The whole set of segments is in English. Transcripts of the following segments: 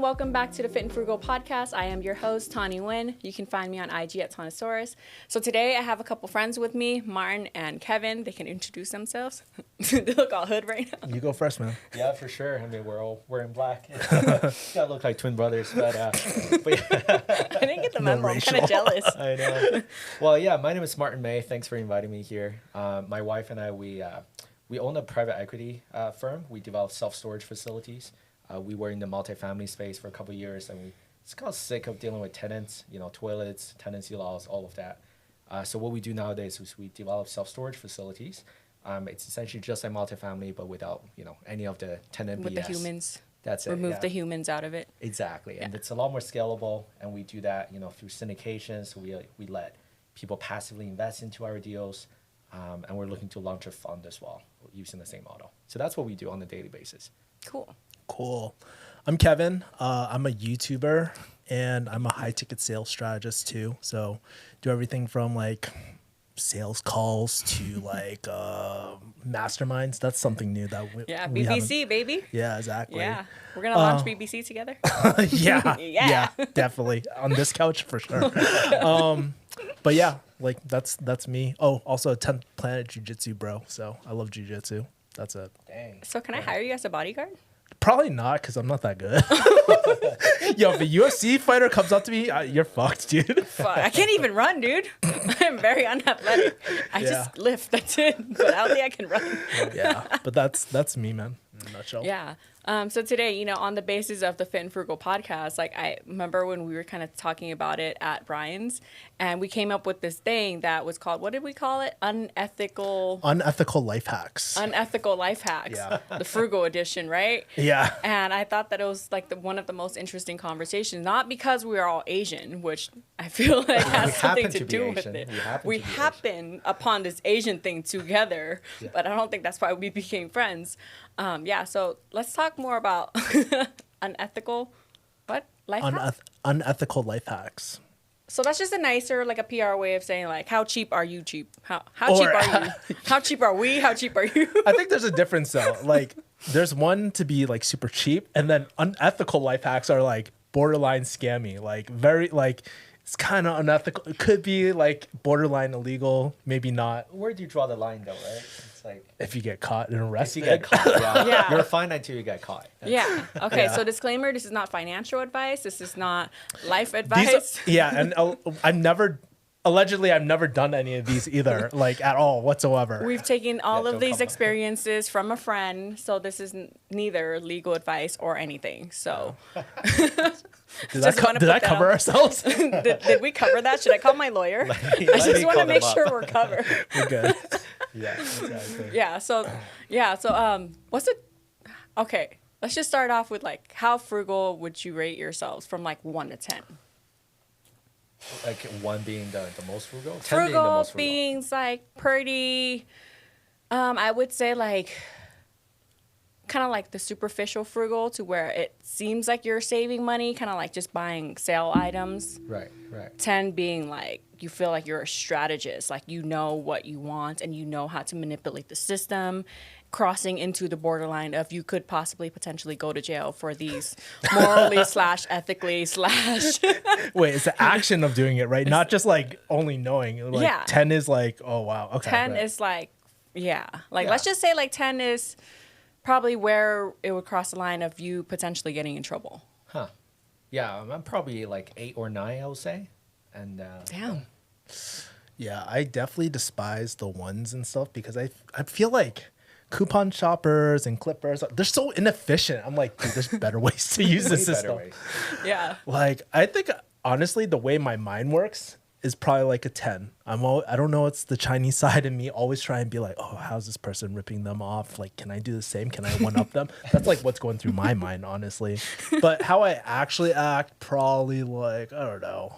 welcome back to the Fit and Frugal podcast. I am your host, Tawni. You can find me on IG at Tawnisaurus. So today I have a couple friends with me, Mei and Kevin. They can introduce themselves. They look all hood right now. You go first, man. Yeah, for sure. I mean, we're all wearing black. Gotta look like twin brothers, but yeah. I didn't get the memo. I'm kind of jealous. I know. Well, yeah, my name is Martin Mei. Thanks for inviting me here. My wife and I, we own a private equity firm. We develop self-storage facilities. We were in the multifamily space for a couple of years, and we just got sick of dealing with tenants, toilets, tenancy laws, all of that. So what we do nowadays is we develop self-storage facilities. It's essentially just like multifamily, but without, any of the tenant with BS. The humans. That's it. Remove the humans out of it. Exactly, and Yeah. it's a lot more scalable, and we do that, through syndication. So we let people passively invest into our deals, and we're looking to launch a fund as well using the same model. So that's what we do on a daily basis. Cool. I'm Kevin. I'm a YouTuber and I'm a high ticket sales strategist too. So do everything from like sales calls to like masterminds. That's something new that we BBC, baby. Yeah, exactly. Yeah. We're going to launch BBC together. yeah, definitely. On this couch for sure. But yeah, like that's me. Oh, also a 10th Planet Jiu-Jitsu bro. So I love Jiu-Jitsu. That's it. Dang. So can I hire you as a bodyguard? Probably not, because I'm not that good. Yo, if a UFC fighter comes up to me, you're fucked, dude. Fuck, I can't even run, dude. I'm very unathletic. I just lift, that's it. But I don't think I can run. Yeah, but that's me, man, in a nutshell. Yeah. So today, on the basis of the Fit and Frugal podcast, like I remember when we were kind of talking about it at Brian's, and we came up with this thing that was called, what did we call it? Unethical life hacks. Unethical life hacks. Yeah. The Frugal edition, right? Yeah. And I thought that it was like one of the most interesting conversations, not because we are all Asian, which I feel like has something to do with it. We happen upon this Asian thing together, but I don't think that's why we became friends. So let's talk more about unethical life hacks? Unethical life hacks. So that's just a nicer, like a PR way of saying like, how cheap are you cheap? How cheap are you? How cheap are we? How cheap are you? I think there's a difference though. Like there's one to be like super cheap, and then unethical life hacks are like borderline scammy, like very like it's kind of unethical. It could be like borderline illegal, maybe not. Where do you draw the line, though? Right? It's like if you get caught and arrested. If you get caught, Yeah. You're fine until you get caught. Yeah. Okay. Yeah. So disclaimer: this is not financial advice. This is not life advice. And I've never done any of these either, like at all whatsoever. We've taken all of don't these come up. experiences from a friend, so this is neither legal advice or anything. So, Did I cover ourselves? did we cover that? Should I call my lawyer? I just want to make sure we're covered. We're good. Yeah, exactly. So what's it? Okay, let's just start off with like, how frugal would you rate yourselves from like 1 to 10? Like 1 being the most frugal, 10 Frugal being the most frugal. being like pretty. I would say like kind of like the superficial frugal, to where it seems like you're saving money, kind of like just buying sale items. Right. 10 being like you feel like you're a strategist, like you know what you want and you know how to manipulate the system, crossing into the borderline of you could possibly potentially go to jail for these morally / ethically / Wait, it's the action of doing it, right? Not just like only knowing. Like, Yeah. 10 is like, oh wow, okay. 10 right. is like, let's just say like 10 is probably where it would cross the line of you potentially getting in trouble. Huh. Yeah, I'm probably like 8 or 9, I would say. And Damn. Yeah, I definitely despise the ones and stuff because I feel like coupon shoppers and clippers, they're so inefficient. I'm like, dude, there's better ways to use the system. Yeah. Like, I think honestly, the way my mind works is probably like a 10. I don't know, it's the Chinese side in me always try and be like, oh, how's this person ripping them off? Like, can I do the same? Can I one up them? That's like what's going through my mind, honestly. But how I actually act, probably like, I don't know,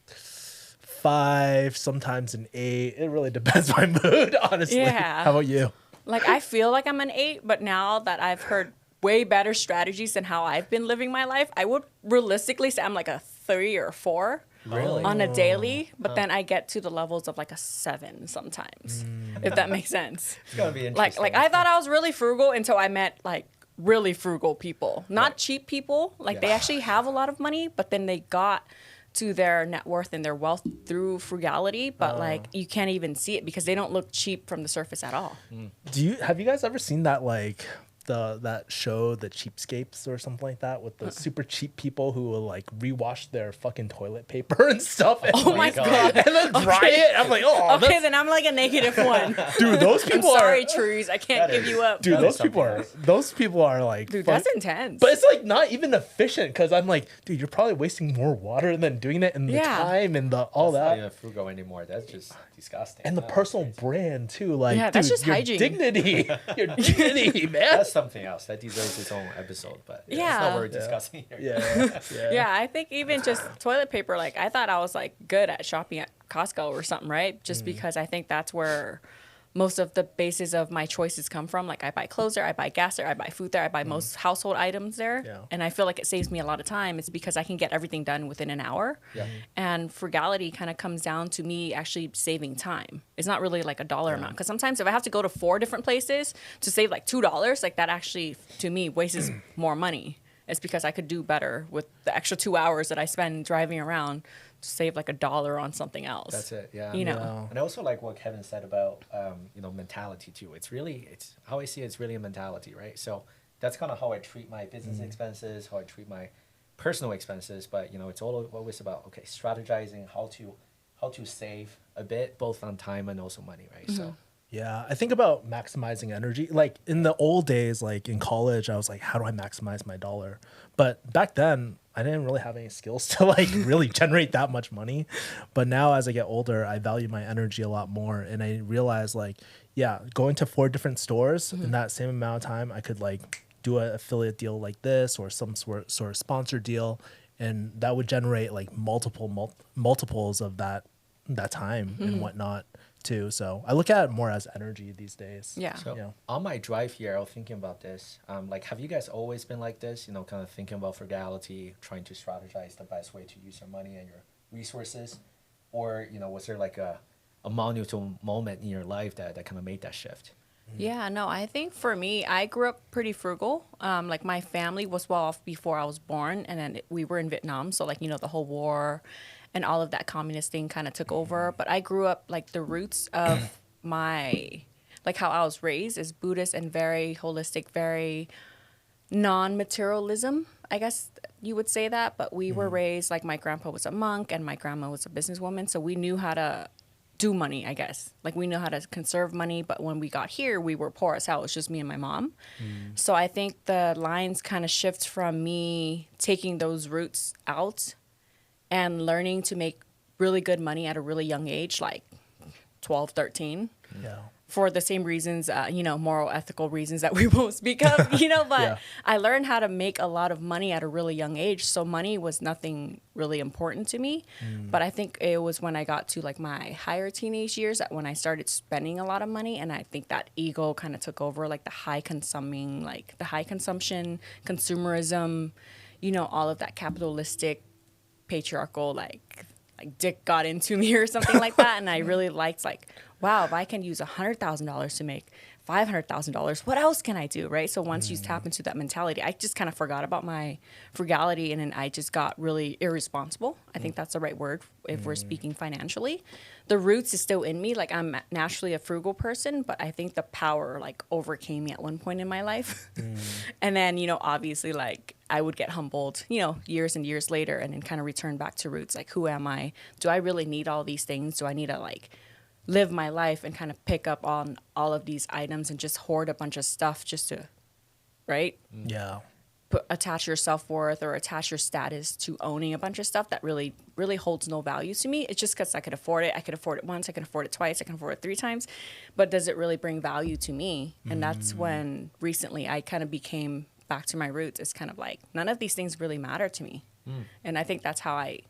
5, sometimes an 8. It really depends my mood, honestly. Yeah. How about you? Like, I feel like I'm an 8, but now that I've heard way better strategies than how I've been living my life, I would realistically say I'm like a 3 or 4. Really? On a daily, but then I get to the levels of like a 7 sometimes, if that makes sense. It's gonna be interesting. Like I thought I was really frugal until I met like really frugal people, not cheap people. Like they actually have a lot of money, but then they got to their net worth and their wealth through frugality, but like you can't even see it because they don't look cheap from the surface at all. Have you guys ever seen that like that show, The Cheapskates or something like that, with the super cheap people who will like rewash their fucking toilet paper and stuff? And, oh my god! And then dry it. I'm like, oh. Okay, then I'm like a negative one. Dude, those people I'm sorry, trees. I can't give you up. Dude, those people are like. Dude, that's intense. But it's like not even efficient because I'm like, dude, you're probably wasting more water than doing it in the time and all that's that. Not even frugal anymore. That's just disgusting. And the personal brand too, like that's just your hygiene. Dignity, your dignity, man. That's something else that deserves its own episode. But it's not what we're discussing here. Yeah, I think even just toilet paper. Like I thought I was like good at shopping at Costco or something, right? Just because I think that's where most of the basis of my choices come from. Like I buy clothes there, I buy gas there, I buy food there, I buy most household items there. Yeah. And I feel like it saves me a lot of time. It's because I can get everything done within an hour. Yeah. And frugality kind of comes down to me actually saving time. It's not really like a dollar amount. Because sometimes if I have to go to 4 different places to save like $2, like that actually, to me, wastes more money. It's because I could do better with the extra 2 hours that I spend driving around to save like $1 on something else. That's it, You know. And I also like what Kevin said about mentality too. It's how I see it, it's really a mentality, right? So that's kind of how I treat my business expenses, how I treat my personal expenses. But it's always about strategizing how to save a bit, both on time and also money, right? So. Yeah, I think about maximizing energy. Like in the old days, like in college, I was like, how do I maximize my dollar? But back then, I didn't really have any skills to like really generate that much money. But now as I get older, I value my energy a lot more. And I realize like, going to 4 different stores in that same amount of time, I could like do an affiliate deal like this or some sort of sponsor deal. And that would generate like multiples of that time and whatnot too. So I look at it more as energy these days. Yeah. So on my drive here, I was thinking about this. Like, have you guys always been like this? Kind of thinking about frugality, trying to strategize the best way to use your money and your resources, or was there like a monumental moment in your life that kind of made that shift? Yeah, no, I think for me, I grew up pretty frugal. Like my family was well off before I was born, and then we were in Vietnam, so like the whole war and all of that communist thing kind of took over. But I grew up like the roots of my, like how I was raised is Buddhist and very holistic, very non-materialism, I guess you would say that. But we were raised, like my grandpa was a monk and my grandma was a businesswoman. So we knew how to do money, I guess. Like we knew how to conserve money. But when we got here, we were poor as hell. It was just me and my mom. So I think the lines kind of shift from me taking those roots out and learning to make really good money at a really young age, like 12, 13. Yeah. For the same reasons, moral, ethical reasons that we won't speak of, but I learned how to make a lot of money at a really young age. So money was nothing really important to me. But I think it was when I got to like my higher teenage years that when I started spending a lot of money, and I think that ego kind of took over, like the high consumption, consumerism, all of that capitalistic, patriarchal, like dick got into me or something like that. And I really liked like, wow, if I can use $100,000 to make $500,000, what else can I do, right? So once you tap into that mentality, I just kind of forgot about my frugality, and then I just got really irresponsible. I think that's the right word if we're speaking financially. The roots is still in me. Like I'm naturally a frugal person, but I think the power like overcame me at one point in my life. And then, obviously like I would get humbled, years and years later, and then kind of return back to roots. Like, who am I? Do I really need all these things? Do I need to like live my life and kind of pick up on all of these items and just hoard a bunch of stuff just to, right? Yeah. Attach your self-worth or attach your status to owning a bunch of stuff that really, really holds no value to me. It's just because I could afford it. I could afford it once. I can afford it twice. I can afford it 3 times. But does it really bring value to me? And that's when recently I kind of became back to my roots. It's kind of like none of these things really matter to me. And I think that's how I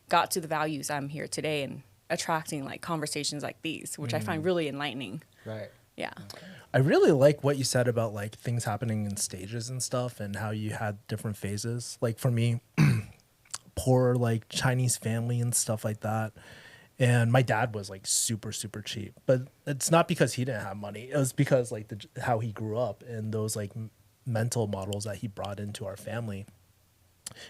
got to the values I'm here today and attracting like conversations like these, which I find really enlightening. Right. Yeah. I really like what you said about like things happening in stages and stuff and how you had different phases. Like for me, poor like Chinese family and stuff like that. And my dad was like super, super cheap, but it's not because he didn't have money. It was because like how he grew up and those like mental models that he brought into our family.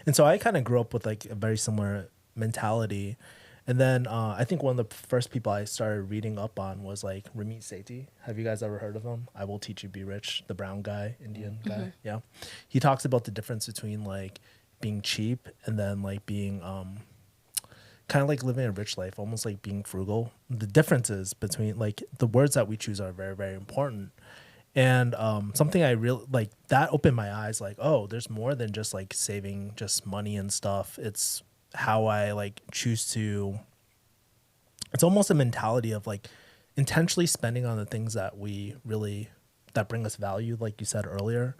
And so I kind of grew up with like a very similar mentality. And then I think one of the first people I started reading up on was like Ramit Sethi. Have you guys ever heard of him? I Will Teach You Be Rich, the brown guy, Indian guy. Yeah. He talks about the difference between like being cheap and then like being kind of like living a rich life, almost like being frugal. The differences between like the words that we choose are very, very important. And something I really like that opened my eyes like, oh, there's more than just like saving just money and stuff. It's how I like choose to, it's almost a mentality of like intentionally spending on the things that that bring us value, like you said earlier,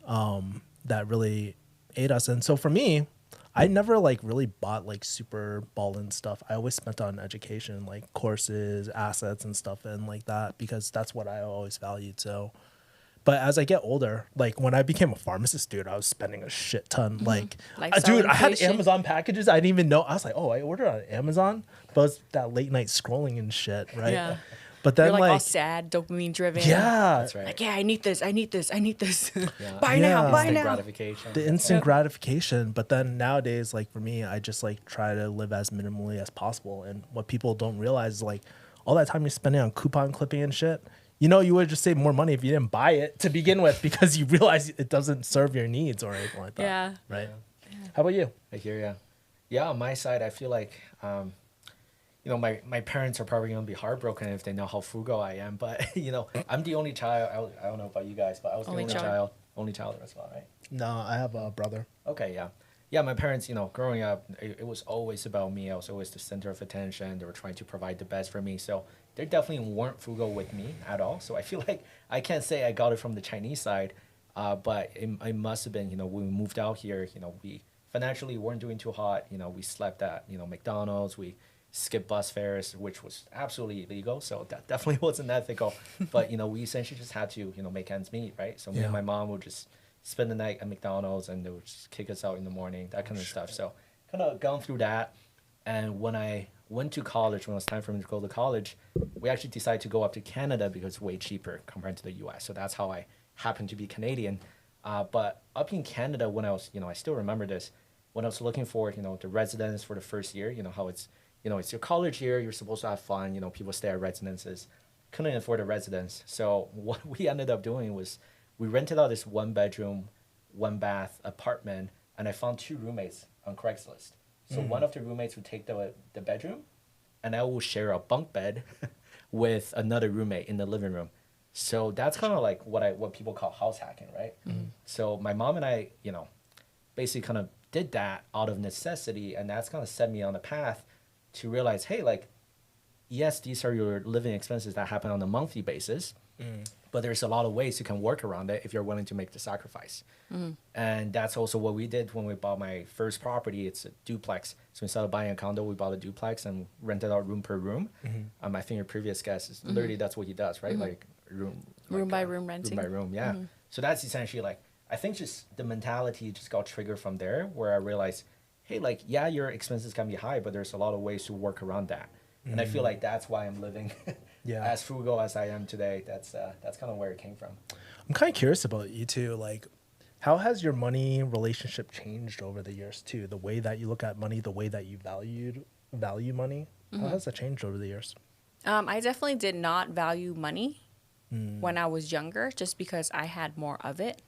that really aid us. And so for me, I never like really bought like super ballin' stuff. I always spent on education, like courses, assets and stuff and like that, because that's what I always valued. So, but as I get older, like when I became a pharmacist, dude, I was spending a shit ton. Like, dude, I had Amazon packages. I didn't even know. I was like, oh, I ordered on Amazon, but it's that late night scrolling and shit, right? Yeah. But then you're like all sad, dopamine driven. Yeah. That's right. Like, yeah, I need this. Buy now. Gratification. The instant gratification. But then nowadays, like for me, I just like try to live as minimally as possible. And what people don't realize is like all that time you're spending on coupon clipping and shit, you know, you would just save more money if you didn't buy it to begin with because you realize it doesn't serve your needs or anything like that. Yeah. Right. Yeah. How about you? I hear ya. Yeah, on my side, I feel like you know, my parents are probably going to be heartbroken if they know how frugal I am. But, you know, I'm the only child. I don't know about you guys, but I was the only child. Only child as well, right? No, I have a brother. Okay, yeah. Yeah, my parents, you know, growing up, it was always about me. I was always the center of attention. They were trying to provide the best for me. So they definitely weren't frugal with me at all. So I feel like I can't say I got it from the Chinese side, but it must have been, you know, when we moved out here, you know, we financially weren't doing too hot. You know, we slept at, you know, McDonald's. We skip bus fares, which was absolutely illegal. So that definitely wasn't ethical. But, you know, we essentially just had to, you know, make ends meet, right? So me and my mom would just spend the night at McDonald's and they would just kick us out in the morning, that kind of stuff. So kind of gone through that. And when I went to college, when it was time for me to go to college, we actually decided to go up to Canada because it's way cheaper compared to the US. So that's how I happened to be Canadian. But up in Canada, when I was, you know, I still remember this, when I was looking for, you know, the residence for the first year, you know, how it's, you know, it's your college year, you're supposed to have fun, you know, people stay at residences. Couldn't afford a residence. So what we ended up doing was we rented out this 1-bedroom, 1-bath apartment, and I found 2 roommates on Craigslist. So one of the roommates would take the bedroom, and I will share a bunk bed with another roommate in the living room. So that's kind of like what people call house hacking, right? So my mom and I, you know, basically kind of did that out of necessity, and that's kind of set me on the path to realize, hey, like, yes, these are your living expenses that happen on a monthly basis, but there's a lot of ways you can work around it if you're willing to make the sacrifice. And that's also what we did when we bought my first property. It's a duplex. So instead of buying a condo, we bought a duplex and rented out room per room. I think your previous guest is literally that's what he does, right? Like room by room renting. Room by room, yeah. So that's essentially like, I think just the mentality just got triggered from there where I realized, hey, like, yeah, your expenses can be high, but there's a lot of ways to work around that. And I feel like that's why I'm living as frugal as I am today. That's kind of where it came from. I'm kind of curious about you too. Like, how has your money relationship changed over the years too? The way that you look at money, the way that you value money. How has that changed over the years? I definitely did not value money when I was younger, just because I had more of it.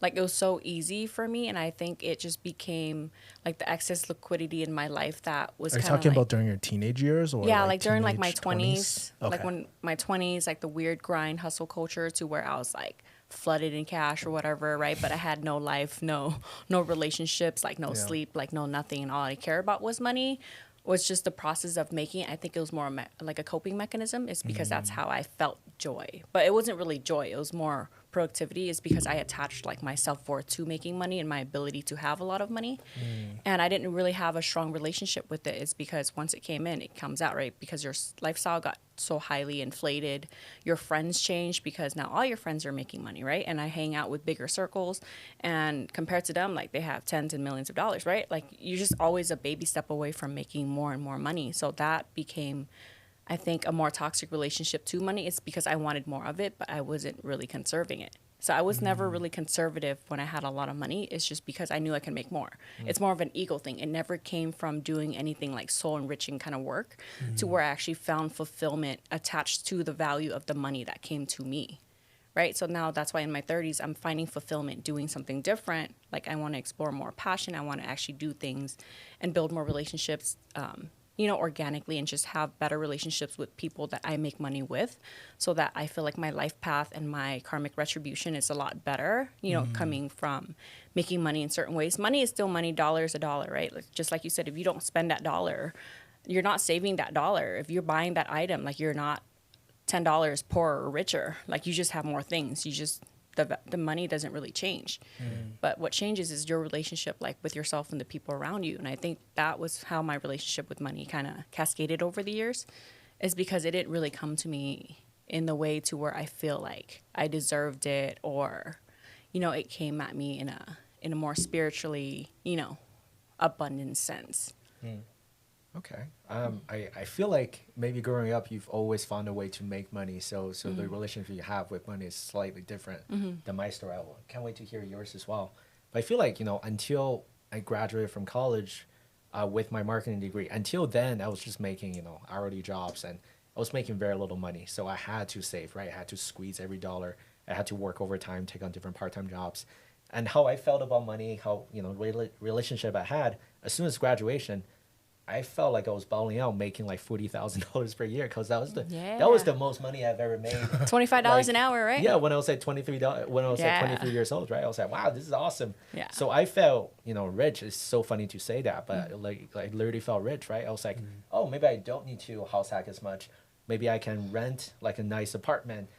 Like, it was so easy for me, and I think it just became, like, the excess liquidity in my life that was kind of, Are you talking about during your teenage years? Or yeah, like during, like, my 20s. Okay. Like, when my 20s, like, the weird grind hustle culture to where I was, like, flooded in cash or whatever, right? But I had no life, no relationships, like, no sleep, like, no nothing, and all I cared about was money. Was just the process of making it. I think it was more like a coping mechanism. It's because that's how I felt joy. But it wasn't really joy. It was more productivity. It's because I attached like my self-worth to making money and my ability to have a lot of money. And I didn't really have a strong relationship with it. It's because once it came in, it comes out, right? Because your lifestyle got so highly inflated. Your friends changed because now all your friends are making money, right? And I hang out with bigger circles, and compared to them, like, they have tens and millions of dollars, right? Like, you're just always a baby step away from making more and more money. So that became, I think, a more toxic relationship to money. It's because I wanted more of it, but I wasn't really conserving it. So I was never really conservative when I had a lot of money. It's just because I knew I could make more. It's more of an ego thing. It never came from doing anything like soul enriching kind of work to where I actually found fulfillment attached to the value of the money that came to me. Right. So now that's why in my 30s, I'm finding fulfillment doing something different. Like I want to explore more passion. I want to actually do things and build more relationships, organically, and just have better relationships with people that I make money with, so that I feel like my life path and my karmic retribution is a lot better, coming from making money in certain ways. Money is still money. Dollar is a dollar, right? Like, just like you said, if you don't spend that dollar, you're not saving that dollar. If you're buying that item, like you're not $10 poorer or richer. Like you just have more things. The money doesn't really change. But what changes is your relationship, like with yourself and the people around you. And I think that was how my relationship with money kind of cascaded over the years, is because it didn't really come to me in the way to where I feel like I deserved it, or, it came at me in a more spiritually, abundant sense. Okay. I feel like maybe growing up, you've always found a way to make money. So the relationship you have with money is slightly different than my story. I can't wait to hear yours as well. But I feel like, until I graduated from college with my marketing degree, until then, I was just making, hourly jobs, and I was making very little money. So I had to save, right? I had to squeeze every dollar. I had to work overtime, take on different part-time jobs. And how I felt about money, how, relationship I had, as soon as graduation, I felt like I was balling out, making like $40,000 per year, because that was the most money I've ever made. $25 an hour, right? Yeah, when I was at 23 years old, right? I was like, wow, this is awesome. Yeah. So I felt, rich. It's so funny to say that, but like literally felt rich, right? I was like, oh, maybe I don't need to house hack as much. Maybe I can rent like a nice apartment.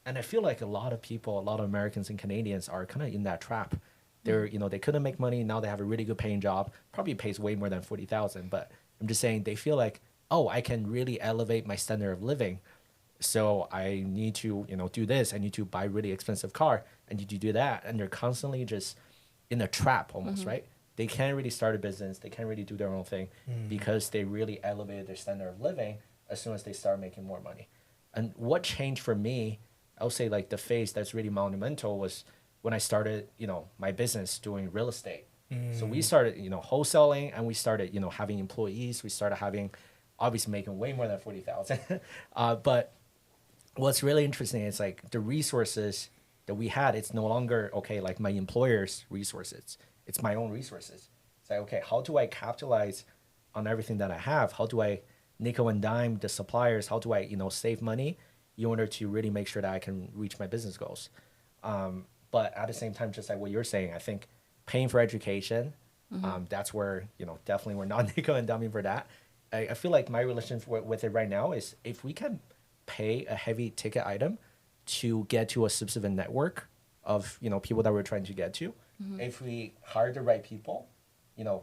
And I feel like a lot of Americans and Canadians are kind of in that trap. They're, they couldn't make money. Now they have a really good paying job. Probably pays way more than 40,000. But I'm just saying, they feel like, oh, I can really elevate my standard of living. So I need to, do this. I need to buy a really expensive car. I need to do that. And they're constantly just in a trap almost, right? They can't really start a business. They can't really do their own thing because they really elevated their standard of living as soon as they start making more money. And what changed for me, I would say like the phase that's really monumental was when I started, my business doing real estate. So we started, wholesaling, and we started, having employees. We started having, obviously making way more than 40,000. But what's really interesting is like the resources that we had, it's no longer, okay, like my employer's resources. It's my own resources. It's like, okay, how do I capitalize on everything that I have? How do I nickel and dime the suppliers? How do I, save money in order to really make sure that I can reach my business goals? But at the same time, just like what you're saying, I think paying for education, that's where, definitely we're not nickel and diming for that. I feel like my relationship with it right now is if we can pay a heavy ticket item to get to a specific network of, people that we're trying to get to, if we hire the right people,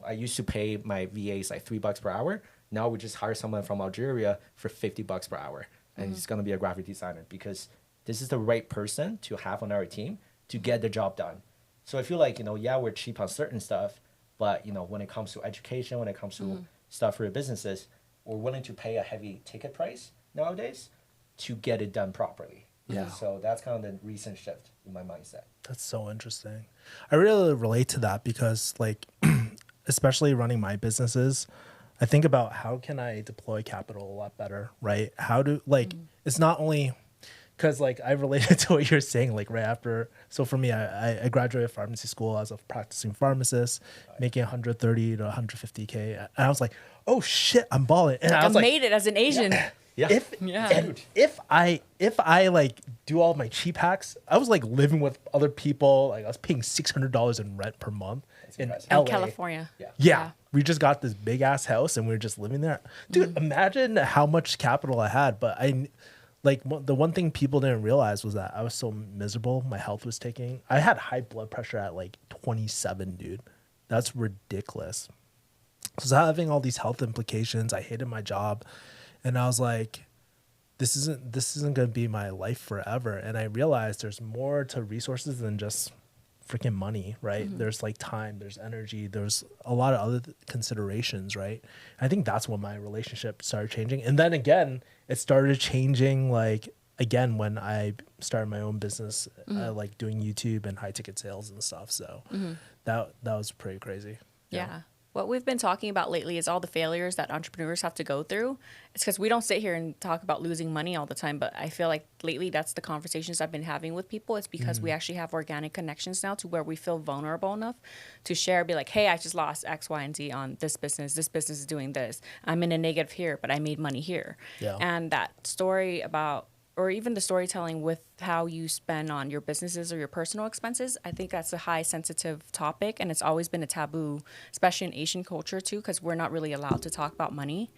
I used to pay my VAs like $3 per hour. Now we just hire someone from Algeria for $50 per hour. And he's going to be a graphic designer because this is the right person to have on our team to get the job done. So I feel like, we're cheap on certain stuff, but, when it comes to education, when it comes to stuff for your businesses, we're willing to pay a heavy ticket price nowadays to get it done properly. Yeah. So that's kind of the recent shift in my mindset. That's so interesting. I really relate to that because like, especially running my businesses, I think about how can I deploy capital a lot better, right? How do it's not only because like I related to what you're saying, like right after. So for me, I graduated pharmacy school as a practicing pharmacist, making 130 to 150K. And I was like, oh shit, I'm balling. And I was made it as an Asian. Yeah. If I like do all my cheap hacks, I was like living with other people. Like I was paying $600 in rent per month in LA. In California. Yeah. We just got this big ass house and we were just living there. Dude, imagine how much capital I had. But the one thing people didn't realize was that I was so miserable. My health was taking. I had high blood pressure at like 27, dude. That's ridiculous. So having all these health implications, I hated my job. And I was like, this isn't going to be my life forever. And I realized there's more to resources than just freaking money, right? There's like time, there's energy, there's a lot of other considerations, right? I think that's when my relationship started changing. And then again, it started changing like again, when I started my own business, I like doing YouTube and high ticket sales and stuff. So that was pretty crazy. Yeah. What we've been talking about lately is all the failures that entrepreneurs have to go through. It's because we don't sit here and talk about losing money all the time, but I feel like lately that's the conversations I've been having with people. It's because we actually have organic connections now to where we feel vulnerable enough to share, be like, hey, I just lost X, Y, and Z on this business. This business is doing this. I'm in a negative here, but I made money here. Yeah. And that story about, or even the storytelling with how you spend on your businesses or your personal expenses, I think that's a high sensitive topic. And it's always been a taboo, especially in Asian culture too, because we're not really allowed to talk about money,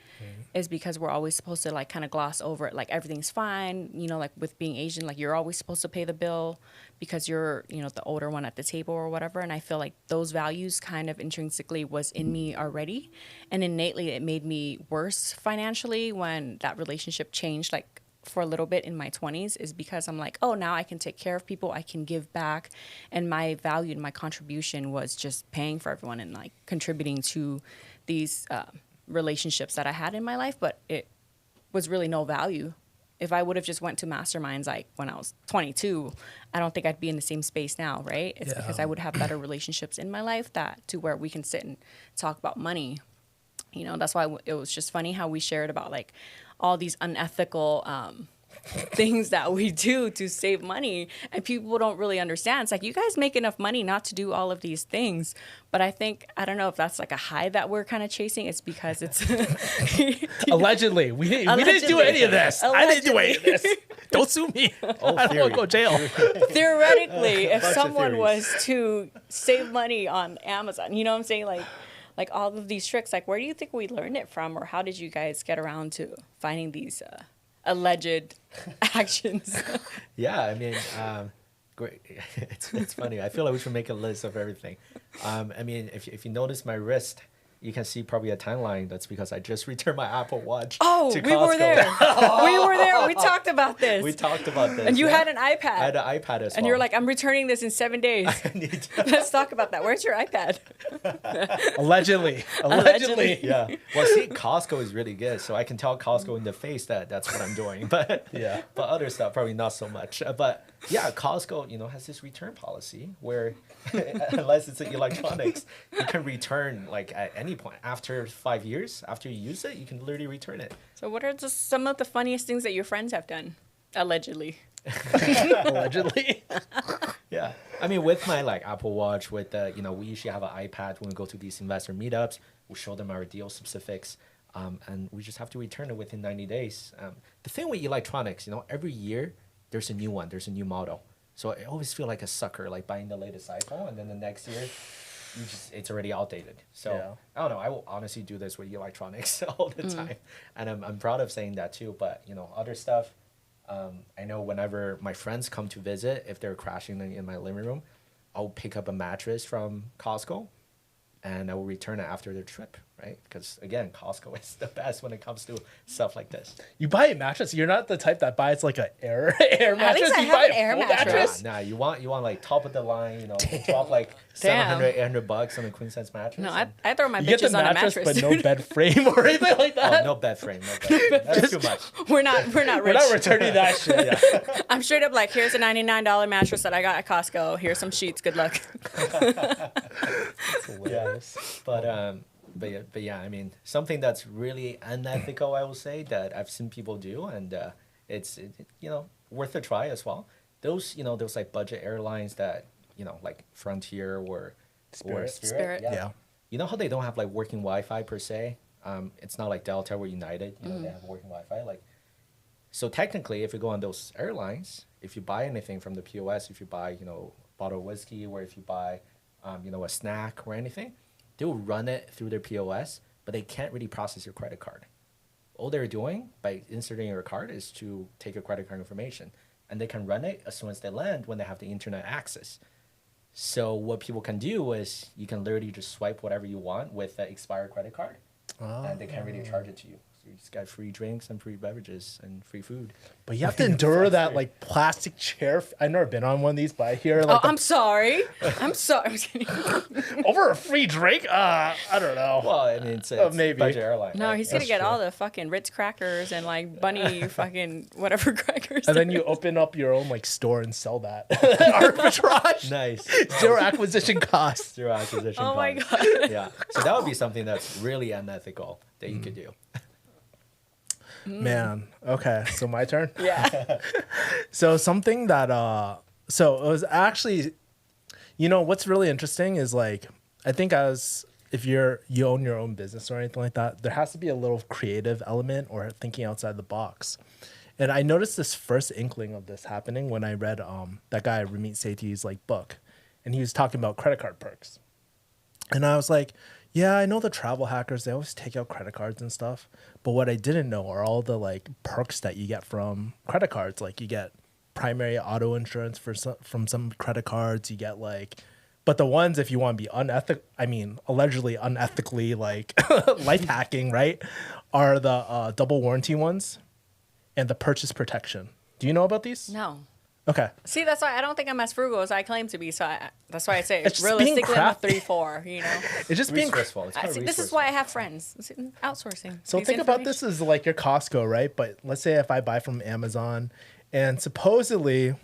is because we're always supposed to like kind of gloss over it. Like everything's fine, you know, like with being Asian, like you're always supposed to pay the bill because you're, you know, the older one at the table or whatever. And I feel like those values kind of intrinsically was in me already. And innately it made me worse financially when that relationship changed, like for a little bit in my 20s, is because I'm like, oh, now I can take care of people, I can give back, and my value and my contribution was just paying for everyone and like contributing to these relationships that I had in my life, but it was really no value. If I would have just went to masterminds like when I was 22, I don't think I'd be in the same space now, right? It's because I would have better relationships in my life that to where we can sit and talk about money. You know, that's why it was just funny how we shared about like all these unethical things that we do to save money, and people don't really understand. It's like, you guys make enough money not to do all of these things. But I don't know if that's like a high that we're kind of chasing. It's because it's Allegedly. We didn't do any of this. I didn't do any of this. Don't sue me. I don't want to go to jail. Theoretically, if someone was to save money on Amazon, you know what I'm saying? Like all of these tricks, like where do you think we learned it from, or how did you guys get around to finding these alleged actions? Yeah, I mean, great. It's funny. I feel like we should make a list of everything. I mean, if you notice my wrist, you can see probably a timeline. That's because I just returned my Apple Watch. Oh, to we Costco. were there. We were there. We talked about this. We talked about this. And you had an iPad. I had an iPad as well. And you're like, I'm returning this in 7 days. Let's talk about that. Where's your iPad? Allegedly. Yeah. Well, see, Costco is really good, so I can tell Costco in the face that that's what I'm doing. But yeah. But other stuff probably not so much. But yeah, Costco, you know, has this return policy where unless it's electronics, you can return like at any point after 5 years after you use it, you can literally return it. So what are just some of the funniest things that your friends have done? Allegedly. Allegedly. Yeah. I mean, with my like Apple Watch, with you know, we usually have an iPad when we go to these investor meetups. We show them our deal specifics, and we just have to return it within 90 days. The thing with electronics, you know, every year there's a new one, there's a new model. So I always feel like a sucker, like buying the latest iPhone, and then the next year, it's already outdated. So yeah. I don't know. I will honestly do this with electronics all the time, and I'm proud of saying that too. But you know, other stuff. I know whenever my friends come to visit, if they're crashing in my living room, I'll pick up a mattress from Costco, and I will return it after their trip, right? Because again, Costco is the best when it comes to stuff like this. You buy a mattress. You're not the type that buys like an air mattress. At least I have an air mattress. Nah, you want like top of the line, you know, drop like $700-$800 on a queen size mattress. No, I throw my bitches on a mattress, but no bed frame or anything like that. Oh, no bed frame. That's too much. We're not rich. We're not returning that shit. Yeah. I'm straight up like, here's a $99 mattress that I got at Costco. Here's some sheets. Good luck. That's hilarious. But yeah, I mean, something that's really unethical, I will say, that I've seen people do, and it's you know, worth a try as well. Those like budget airlines that, you know, like Frontier or Spirit. Yeah. You know how they don't have like working Wi-Fi per se? It's not like Delta or United. You know, they have working Wi-Fi. Like, so technically, if you go on those airlines, if you buy anything from the POS, if you buy, you know, a bottle of whiskey, or if you buy, you know, a snack or anything, they'll run it through their POS, but they can't really process your credit card. All they're doing by inserting your card is to take your credit card information, and they can run it as soon as they land when they have the internet access. So what people can do is you can literally just swipe whatever you want with the expired credit card, and they can't really charge it to you. You just got free drinks and free beverages and free food. But you have to endure that like plastic chair. I've never been on one of these, but I hear like. I'm sorry. I'm sorry. Over a free drink? I don't know. Well, I mean, it's maybe budget airline. No, right? he's gonna get all the fucking Ritz crackers and like bunny fucking whatever crackers. And then you open up your own like store and sell that. Arbitrage. Nice. Zero acquisition costs. Zero acquisition Oh my costs. God. Yeah. So that would be something that's really unethical that you could do. Man. Okay. So my turn. Yeah. So something that so it was actually, you know, what's really interesting is like I think if you own your own business or anything like that, there has to be a little creative element or thinking outside the box. And I noticed this first inkling of this happening when I read that guy Ramit Sethi's like book, and he was talking about credit card perks. And I was like, yeah, I know the travel hackers, they always take out credit cards and stuff. But what I didn't know are all the like perks that you get from credit cards. Like you get primary auto insurance from some credit cards. You get like, but the ones if you want to be allegedly unethically like life hacking, right, are the double warranty ones and the purchase protection. Do you know about these? No. Okay. See, that's why I don't think I'm as frugal as I claim to be. So that's why I say It's just being realistically, I'm a crafty. 3-4. You know. It's just being Resourceful. It's kind of See, this is resourceful. why I have friends. Outsourcing. So think about this as like your Costco, right? But let's say if I buy from Amazon and supposedly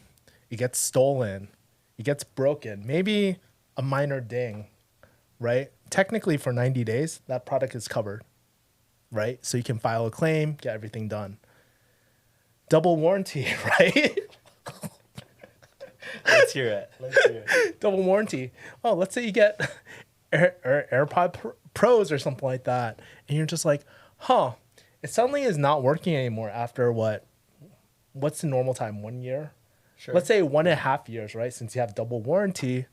it gets stolen, it gets broken, maybe a minor ding, right? Technically for 90 days, that product is covered, right? So you can file a claim, get everything done. Double warranty, right? Let's hear it. Double warranty. Oh, let's say you get AirPod Pros or something like that, and you're just like, huh, it suddenly is not working anymore after what's the normal time? 1 year? Sure. Let's say 1.5 years, right? Since you have double warranty,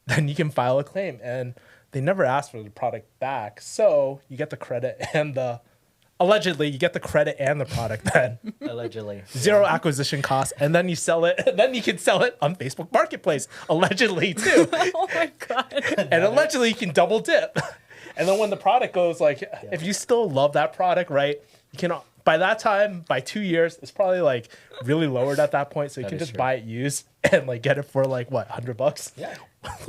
then you can file a claim, and they never ask for the product back, so you get the credit and allegedly you get the credit and the product then. Allegedly. Zero acquisition costs, and then you sell it. And then you can sell it on Facebook Marketplace, allegedly too. Oh my God. And allegedly you can double dip. And then when the product goes, like, if you still love that product, right? You can by that time, by 2 years, it's probably like really lowered at that point. So you That can is just true. buy it used and like get it for like what, $100? Yeah.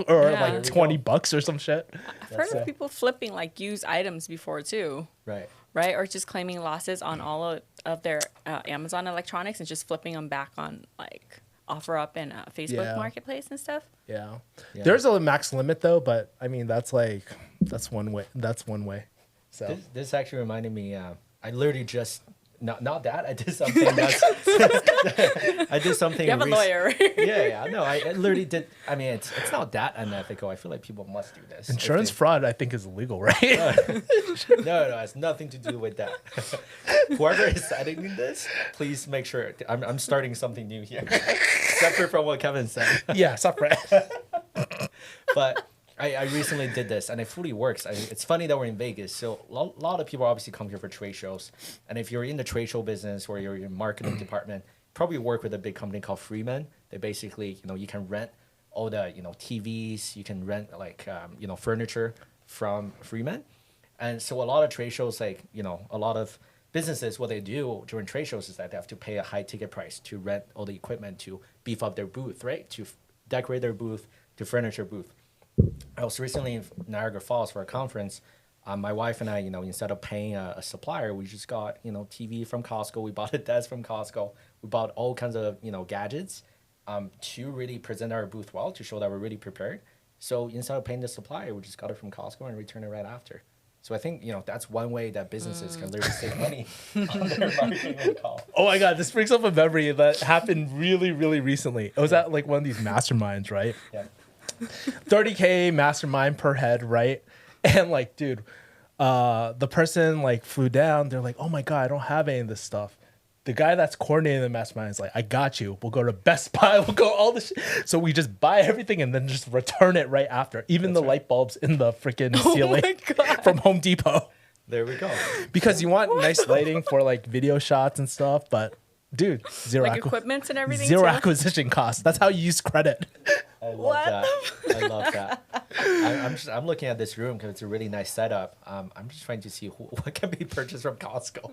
Or Yeah. like $20 or some shit. I've heard of people flipping like used items before too. Right. Right? Or just claiming losses on all of their Amazon electronics and just flipping them back on like OfferUp and Facebook Yeah. Marketplace and stuff. Yeah. Yeah. There's a max limit though, but I mean that's one way. So This actually reminded me. I literally just not that I did something. I did something. You have a lawyer, right? Yeah. No, I literally did. I mean, it's not that unethical. I feel like people must do this. insurance fraud, I think, is illegal, right? No, it has nothing to do with that. Whoever is editing this, please make sure. I'm starting something new here, separate from what Kevin said. Yeah, separate. But I recently did this, and it fully works. It's funny that we're in Vegas, so a lot of people obviously come here for trade shows. And if you're in the trade show business or you're in marketing department, probably work with a big company called Freeman. They basically, you can rent all the, TVs, you can rent like, furniture from Freeman. And so a lot of trade shows, like, a lot of businesses, what they do during trade shows is that they have to pay a high ticket price to rent all the equipment to beef up their booth, right? To decorate their booth, to furnish their booth. I was recently in Niagara Falls for a conference. My wife and I, instead of paying a supplier, we just got, TV from Costco. We bought a desk from Costco. We bought all kinds of, gadgets to really present our booth well, to show that we're really prepared. So instead of paying the supplier, we just got it from Costco and return it right after. So I think, that's one way that businesses can literally save money on their marketing call. Oh my God, this brings up a memory that happened really, really recently. It was at like one of these masterminds, right? Yeah. 30K mastermind per head, right? And like, dude, the person like flew down. They're like, oh my God, I don't have any of this stuff. The guy that's coordinating the mastermind is like, I got you. We'll go to Best Buy. We'll go all this shit. So we just buy everything and then just return it right after. Even the light bulbs in the freaking ceiling from Home Depot. There we go. Because you want nice lighting for like video shots and stuff. But dude, Like equipments and everything zero too? acquisition costs. That's how you use credit. I love that. I love that. I'm looking at this room because it's a really nice setup. I'm just trying to see what can be purchased from Costco.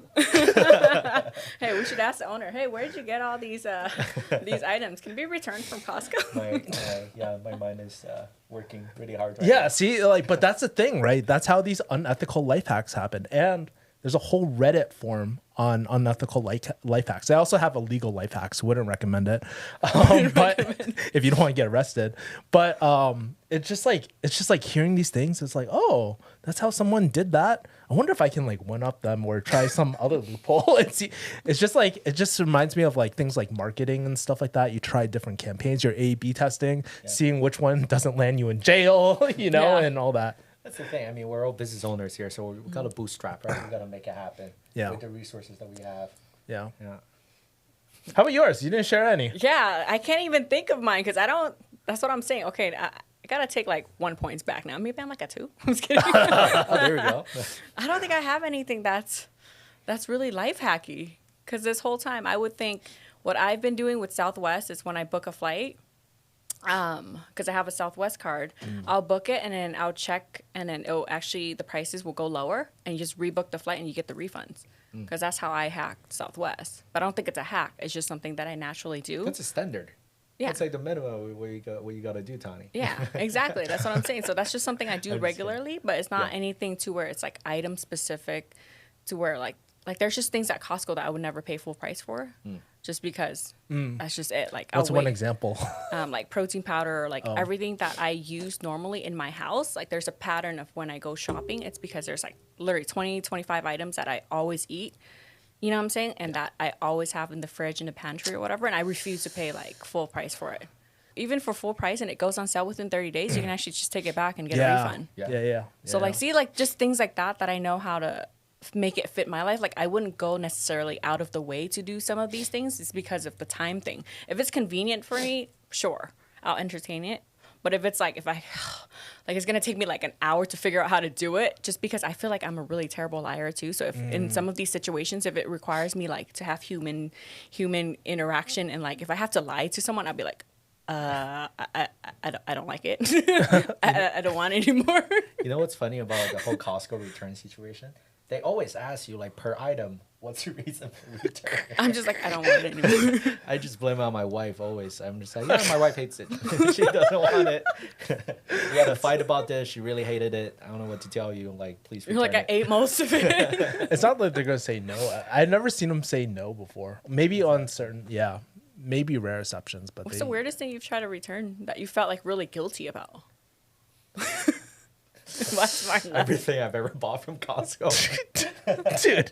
Hey, we should ask the owner. Hey, where did you get all these items? Can be returned from Costco? My mind is working really hard. See, but that's the thing, right? That's how these unethical life hacks happen. And there's a whole Reddit forum on unethical life hacks. I also have illegal life hacks. Wouldn't recommend it, but if you don't want to get arrested. But it's just like hearing these things. It's like, oh, that's how someone did that. I wonder if I can like one up them or try some other loophole and see. It just reminds me of like things like marketing and stuff like that. You try different campaigns, you're A/B testing, seeing which one doesn't land you in jail, and all that. That's the thing. I mean, we're all business owners here, so we've got to bootstrap, right? We've got to make it happen with the resources that we have. Yeah. How about yours? You didn't share any. Yeah, I can't even think of mine because I don't. That's what I'm saying. Okay, I gotta take like 1 points back now. Maybe I'm like a 2. I'm just kidding. Oh, there we go. I don't think I have anything that's really life hacky. Because this whole time I would think what I've been doing with Southwest is when I book a flight. Because I have a Southwest card, I'll book it and then I'll check and then the prices will go lower and you just rebook the flight and you get the refunds. Because that's how I hacked Southwest. But I don't think it's a hack. It's just something that I naturally do. That's a standard. Yeah. It's like the minimum what you got to do, Tawni. Yeah, exactly. That's what I'm saying. So that's just something I do regularly, but it's not anything to where it's like item specific to where like there's just things at Costco that I would never pay full price for. Just because that's just it. Like, what's one example? Like protein powder, or like everything that I use normally in my house. Like there's a pattern of when I go shopping. It's because there's like literally 20, 25 items that I always eat. You know what I'm saying? And that I always have in the fridge, in the pantry or whatever. And I refuse to pay like full price for it. Even for full price and it goes on sale within 30 days, you can actually just take it back and get a refund. Yeah. So like, see, like just things like that I know how to make it fit my life. Like I wouldn't go necessarily out of the way to do some of these things. It's because of the time thing. If it's convenient for me, sure, I'll entertain it. But if it's like, it's going to take me like an hour to figure out how to do it, just because I feel like I'm a really terrible liar too. So if in some of these situations, if it requires me like to have human interaction and like, if I have to lie to someone, I'll be like, I don't like it. I don't want it anymore. You know what's funny about the whole Costco return situation? They always ask you, like, per item, what's your reason for return? I'm just like, I don't want it anymore. I just blame it on my wife always. I'm just like, my wife hates it. She doesn't want it. We had a fight about this. She really hated it. I don't know what to tell you. Like, please return it. I ate most of it. It's not like they're going to say no. I've never seen them say no before. Maybe on certain, maybe rare exceptions. But what's the weirdest thing you've tried to return that you felt like really guilty about? Everything I've ever bought from Costco. Dude.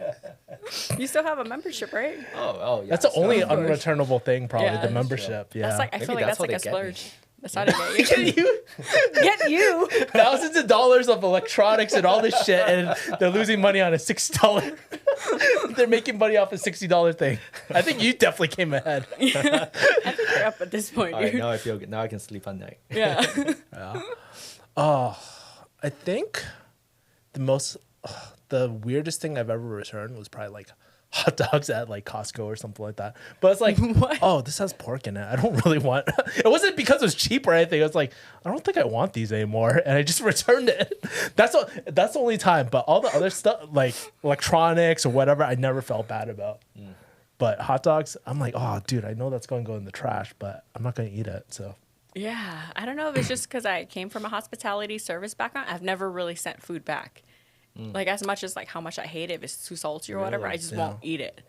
You still have a membership, right? Oh, yeah. That's the only unreturnable thing, probably, the membership. True. Yeah. That's like, I feel like that's like a splurge. That's how they get you. Get you. Thousands of dollars of electronics and all this shit, and they're losing money on a $6. They're making money off a $60 thing. I think you definitely came ahead. I think you're up at this point, dude. Right, now I feel good. Now I can sleep at night. Yeah. I think the weirdest thing I've ever returned was probably like hot dogs at like Costco or something like that. But it's like, oh, this has pork in it. I don't really want. It wasn't because it was cheap or anything. I was like, I don't think I want these anymore, and I just returned it. That's the only time. But all the other stuff, like electronics or whatever, I never felt bad about. But hot dogs, I'm like, oh, dude, I know that's going to go in the trash, but I'm not going to eat it. So. Yeah, I don't know if it's just because I came from a hospitality service background. I've never really sent food back. Like as much as like how much I hate it, if it's too salty or whatever, I just won't eat it.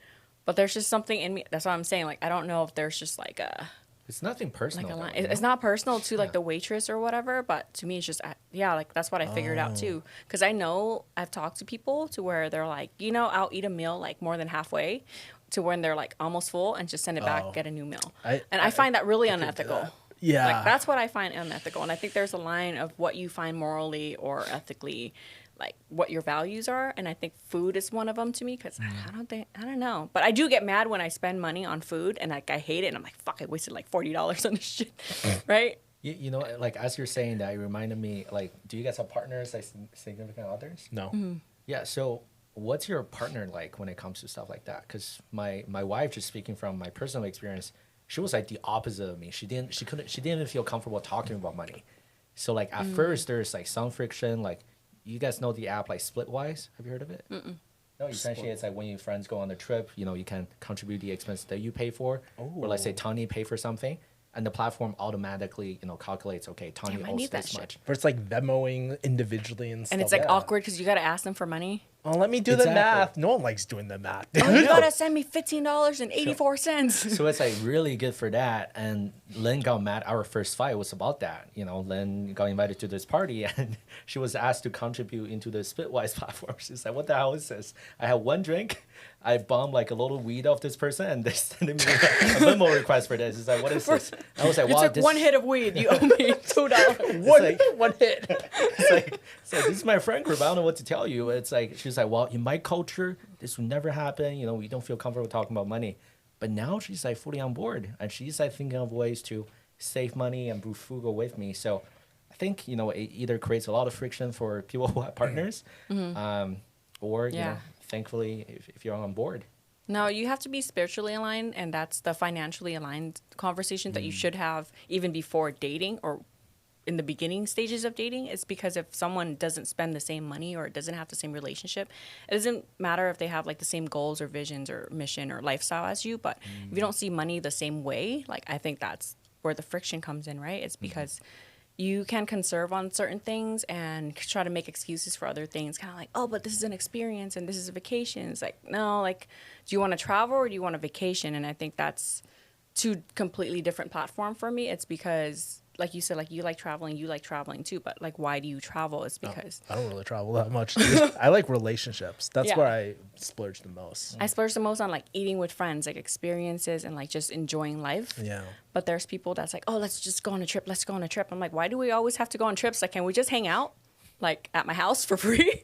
But there's just something in me. That's what I'm saying. Like I don't know if there's just like a. It's nothing personal. Like it's not personal to like the waitress or whatever, but to me it's just like that's what I figured out too. Because I know I've talked to people to where they're like, I'll eat a meal like more than halfway, to when they're like almost full and just send it back, get a new meal. I find that really unethical. Yeah. Like, that's what I find unethical. And I think there's a line of what you find morally or ethically, like, what your values are. And I think food is one of them to me because I don't know. But I do get mad when I spend money on food and, like, I hate it. And I'm like, fuck, I wasted, like, $40 on this shit. Right? You know, like, as you're saying that, it reminded me, like, do you guys have partners, like, significant others? No. Mm-hmm. Yeah, so what's your partner like when it comes to stuff like that? Because my wife, just speaking from my personal experience, she was like the opposite of me. She didn't even feel comfortable talking about money. So like at first there's like some friction. Like you guys know the app like Splitwise. Have you heard of it? No, essentially it's like when your friends go on a trip, you know, you can contribute the expense that you pay for, or let's say Tawni pay for something, and the platform automatically, you know, calculates, okay, Tawni owes this much. Where it's like Venmoing individually and stuff. And it's like awkward because you got to ask them for money. Oh, let me do the math. No one likes doing the math. Oh, you got to send me $15.84. So it's like really good for that. And Lynn got mad. Our first fight was about that. You know, Lynn got invited to this party and she was asked to contribute into the Splitwise platform. She's like, what the hell is this? I had one drink. I bombed like a little weed off this person and they sent me a Venmo request for this. It's like, what is this? I was like, wow. You took one hit of weed. You owe me $2. One hit. It's like, this is my friend group. I don't know what to tell you. It's like, she's like, well, in my culture, this would never happen. You know, we don't feel comfortable talking about money. But now she's like fully on board. And she's like thinking of ways to save money and be frugal with me. So I think, you know, it either creates a lot of friction for people who have partners or, you know, thankfully, if you're on board. No, you have to be spiritually aligned, and that's the financially aligned conversation that you should have even before dating or in the beginning stages of dating. It's because if someone doesn't spend the same money or doesn't have the same relationship, it doesn't matter if they have like the same goals or visions or mission or lifestyle as you, but if you don't see money the same way, like I think that's where the friction comes in, right? It's because you can conserve on certain things and try to make excuses for other things. Kind of like, oh, but this is an experience and this is a vacation. It's like, no, like, do you want to travel or do you want a vacation? And I think that's two completely different platform for me. It's because, like you said, like you like traveling too. But like, why do you travel? It's because I don't really travel that much. I like relationships. That's where I splurge the most. I splurge the most on like eating with friends, like experiences and like just enjoying life. Yeah. But there's people that's like, oh, let's just go on a trip. Let's go on a trip. I'm like, why do we always have to go on trips? Like, can we just hang out? Like at my house for free?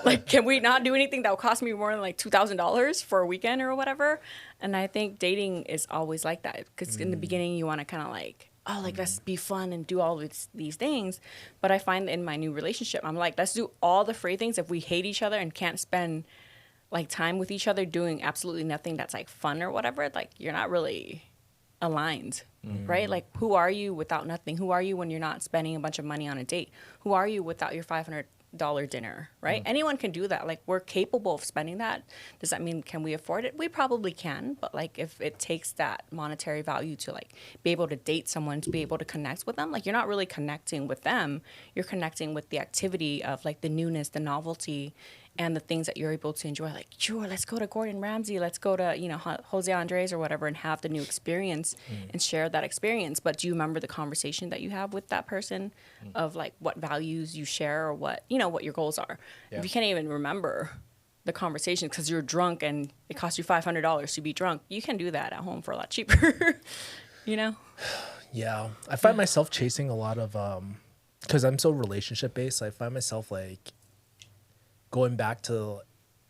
Like, can we not do anything that will cost me more than like $2,000 for a weekend or whatever? And I think dating is always like that. Because in the beginning, you want to kind of like, oh, like, let's be fun and do all these things. But I find in my new relationship, I'm like, let's do all the free things. If we hate each other and can't spend like time with each other doing absolutely nothing that's like fun or whatever, like you're not really aligned, right? Like, who are you without nothing? Who are you when you're not spending a bunch of money on a date? Who are you without your $500 dinner, right? Anyone can do that. Like, we're capable of spending that. Does that mean, can we afford it? We probably can, but like, if it takes that monetary value to like be able to date someone, to be able to connect with them, like you're not really connecting with them. You're connecting with the activity of like the newness, the novelty, and the things that you're able to enjoy. Like, sure, let's go to Gordon Ramsay, let's go to, you know, Jose Andres or whatever, and have the new experience and share that experience. But do you remember the conversation that you have with that person of like what values you share or what, you know, what your goals are? Yeah. If you can't even remember the conversation because you're drunk and it costs you $500 to be drunk, you can do that at home for a lot cheaper, you know? Yeah. I find myself chasing a lot of, because I'm so relationship based, I find myself like, going back to,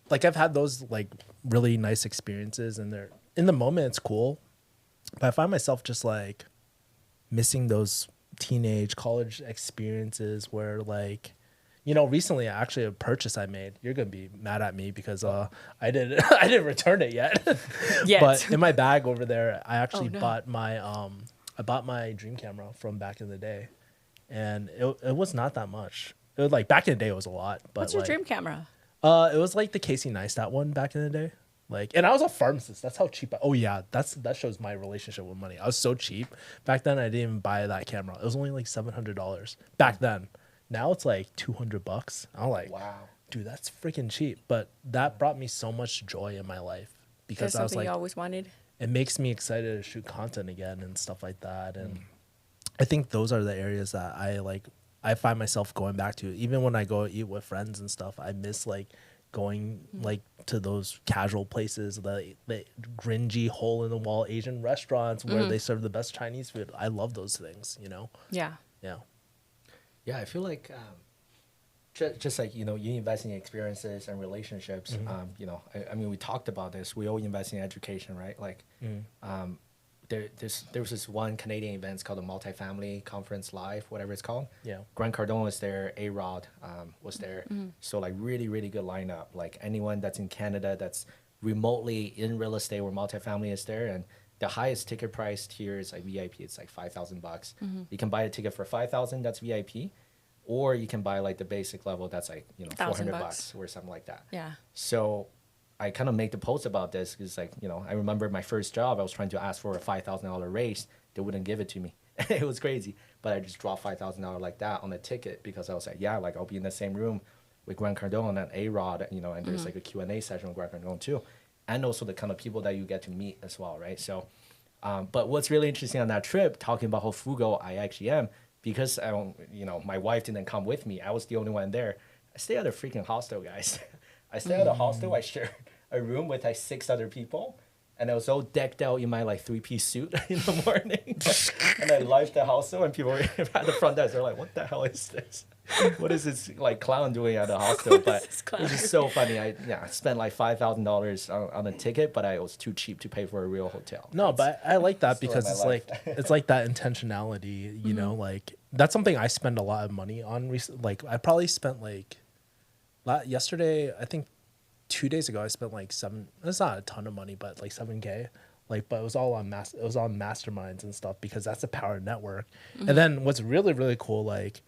like, I've had those like really nice experiences and they're in the moment it's cool, but I find myself just like missing those teenage college experiences where, like, you know, recently actually a purchase I made, you're gonna be mad at me because I didn't return it yet. But in my bag over there I actually bought my I bought my dream camera from back in the day, and it was not that much. It was like back in the day it was a lot. But what's your dream camera? It was like the Casey Neistat one back in the day. Like, and I was a pharmacist. That's how cheap. That shows my relationship with money. I was so cheap back then. I didn't even buy that camera. It was only like $700 back then. Now it's like $200. I'm like, wow, dude, that's freaking cheap. But that brought me so much joy in my life because I was like, you always wanted. It makes me excited to shoot content again and stuff like that. And I think those are the areas that I find myself going back to. Even when I go eat with friends and stuff, I miss like going like to those casual places, the gringy hole in the wall Asian restaurants where they serve the best Chinese food. I love those things, you know? Yeah. Yeah, I feel like just like, you know, you invest in experiences and relationships. You know, I mean, we talked about this. We all invest in education, right? Like, there was this one Canadian event, it's called the Multifamily Conference Live, whatever it's called. Yeah. Grant Cardone was there, A-Rod was there. So like really, really good lineup. Like anyone that's in Canada that's remotely in real estate or multifamily is there. And the highest ticket price tier is like VIP. It's like $5,000. You can buy a ticket for $5,000. That's VIP, or you can buy like the basic level. That's like $400 or something like that. Yeah. So I kind of make the post about this because like I remember my first job. I was trying to ask for a $5,000 raise. They wouldn't give it to me. It was crazy. But I just dropped $5,000 like that on a ticket because I was like, yeah, like I'll be in the same room with Grant Cardone and A-Rod, and there's like a Q&A session with Grant Cardone too. And also the kind of people that you get to meet as well, right? So, but what's really interesting on that trip, talking about how frugal I actually am, because I don't, my wife didn't come with me. I was the only one there. I stay at a freaking hostel, guys. I stay at a hostel. I share a room with like 6 other people. And I was all decked out in my like 3-piece suit in the morning. And I left the hostel and people were at the front desk. They're like, what the hell is this? What is this like clown doing at the hostel? But it was just so funny. I spent like $5,000 on a ticket, but I was too cheap to pay for a real hotel. No, but I like that because it's like that intentionality, like that's something I spend a lot of money on recently. Like I probably spent like yesterday, I think 2 days ago, I spent like it's not a ton of money, but like $7,000. Like, but it was all on masterminds and stuff because that's a power network. And then what's really, really cool, like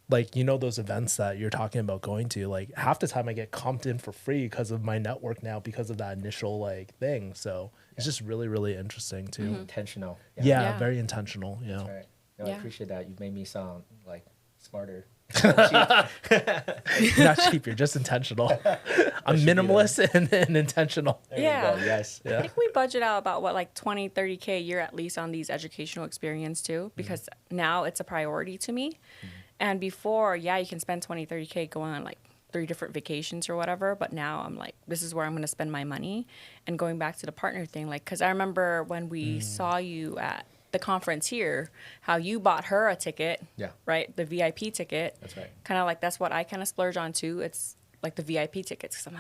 those events that you're talking about going to, like half the time I get comped in for free because of my network now because of that initial like thing. So it's just really, really interesting too. Intentional. Yeah, very intentional. That's right. No, I appreciate that. You've made me sound like smarter. You're not cheap. You're just intentional. I'm minimalist and intentional. There you go. Yes. Yeah. I think we budget out about like 20, 30K a year at least on these educational experience too, because now it's a priority to me. And before, you can spend 20, 30K going on like 3 different vacations or whatever. But now I'm like, this is where I'm going to spend my money. And going back to the partner thing, like, because I remember when we saw you at the conference here, how you bought her a ticket, right? The VIP ticket. That's right. Kind of like, that's what I kind of splurge on too. It's like the VIP tickets. Because I'm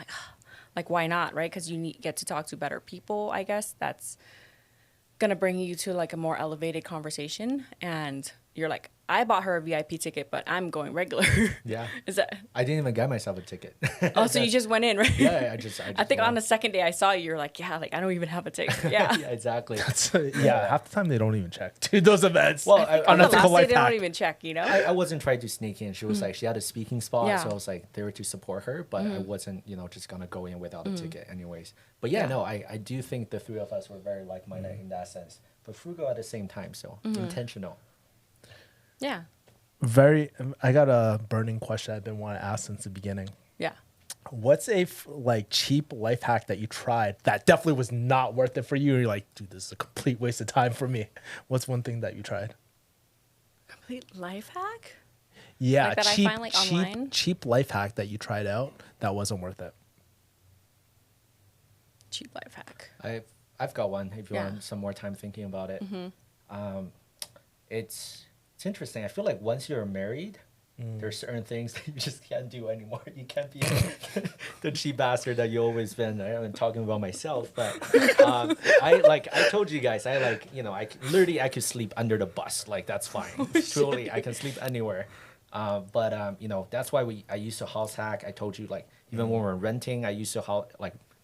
like, why not, right? Because you get to talk to better people, I guess. That's going to bring you to like a more elevated conversation. And you're like, I bought her a VIP ticket, but I'm going regular. Yeah. Is that? I didn't even get myself a ticket. Oh, so you just went in, right? Yeah, I just I think on the second day I saw you, you're like, I don't even have a ticket. Yeah. Yeah, exactly. Half the time they don't even check, dude, those events. Well, on the last day they don't even check, I wasn't trying to sneak in. She was like, she had a speaking spot, so I was like there to support her, but I wasn't, just gonna go in without a ticket anyways. But I do think the 3 of us were very like-minded in that sense, but frugal at the same time, so intentional. Yeah. I got a burning question I've been wanting to ask since the beginning. Yeah. What's a cheap life hack that you tried that definitely was not worth it for you? You're like, dude, this is a complete waste of time for me. What's one thing that you tried? Complete life hack? Yeah, like that I find like online? Cheap life hack that you tried out that wasn't worth it. Cheap life hack. I've got one. If you want some more time thinking about it, it's interesting. I feel like once you're married, there's certain things that you just can't do anymore. You can't be the cheap bastard that you always been. I'm talking about myself, but I told you guys, I could sleep under the bus. Like that's fine. Truly, I can sleep anywhere. But that's why I used to house hack. I told you, like, even when we're renting, I used to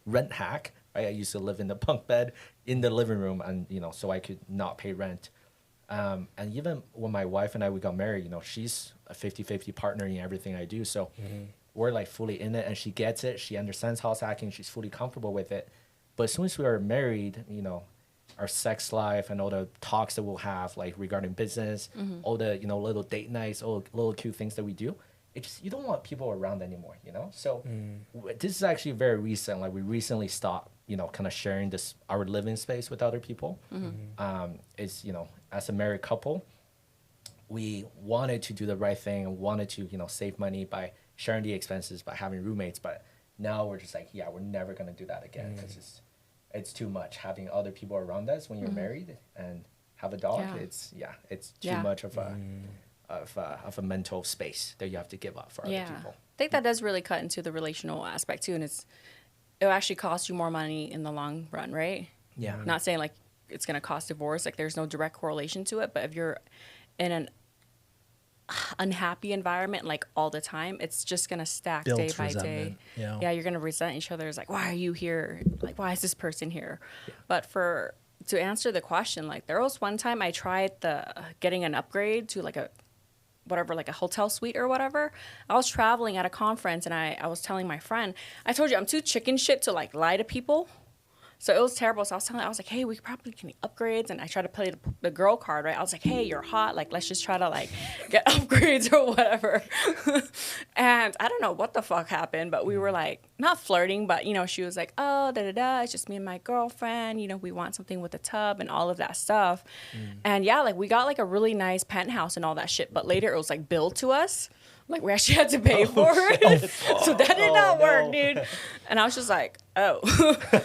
rent hack. Right? I used to live in the bunk bed in the living room, and so I could not pay rent. And even when my wife and we got married, she's a 50-50 partner in everything I do. So we're like fully in it, and she gets it. She understands house hacking. She's fully comfortable with it. But as soon as we are married, our sex life and all the talks that we'll have, like regarding business, all the, little date nights, all little cute things that we do, you don't want people around anymore, So this is actually very recent. Like we recently stopped, kind of sharing our living space with other people. It's, as a married couple, we wanted to do the right thing and wanted to, save money by sharing the expenses, by having roommates. But now we're just like, we're never going to do that again because it's too much having other people around us when you're married and have a dog. It's too much of a mental space that you have to give up for other people. I think that does really cut into the relational aspect too, and it'll actually cost you more money in the long run, right? Yeah. Not saying like it's going to cost divorce, like there's no direct correlation to it, but if you're in an unhappy environment like all the time, it's just going to stack day by day. Yeah, you're going to resent each other. It's like, why are you here? Like, why is this person here? But to answer the question, like there was one time I tried getting an upgrade to like a hotel suite or whatever. I was traveling at a conference and I was telling my friend, I told you I'm too chicken shit to like lie to people. So it was terrible. So I was like, hey, we probably can upgrades. And I tried to play the girl card, right? I was like, hey, you're hot. Like, let's just try to like get upgrades or whatever. And I don't know what the fuck happened, but we were like, not flirting, but, you know, she was like, oh, da-da-da, it's just me and my girlfriend. You know, we want something with a tub and all of that stuff. And yeah, like we got like a really nice penthouse and all that shit. But later it was like billed to us. Like we actually had to pay for it. So that did not work, dude. And I was just like, oh.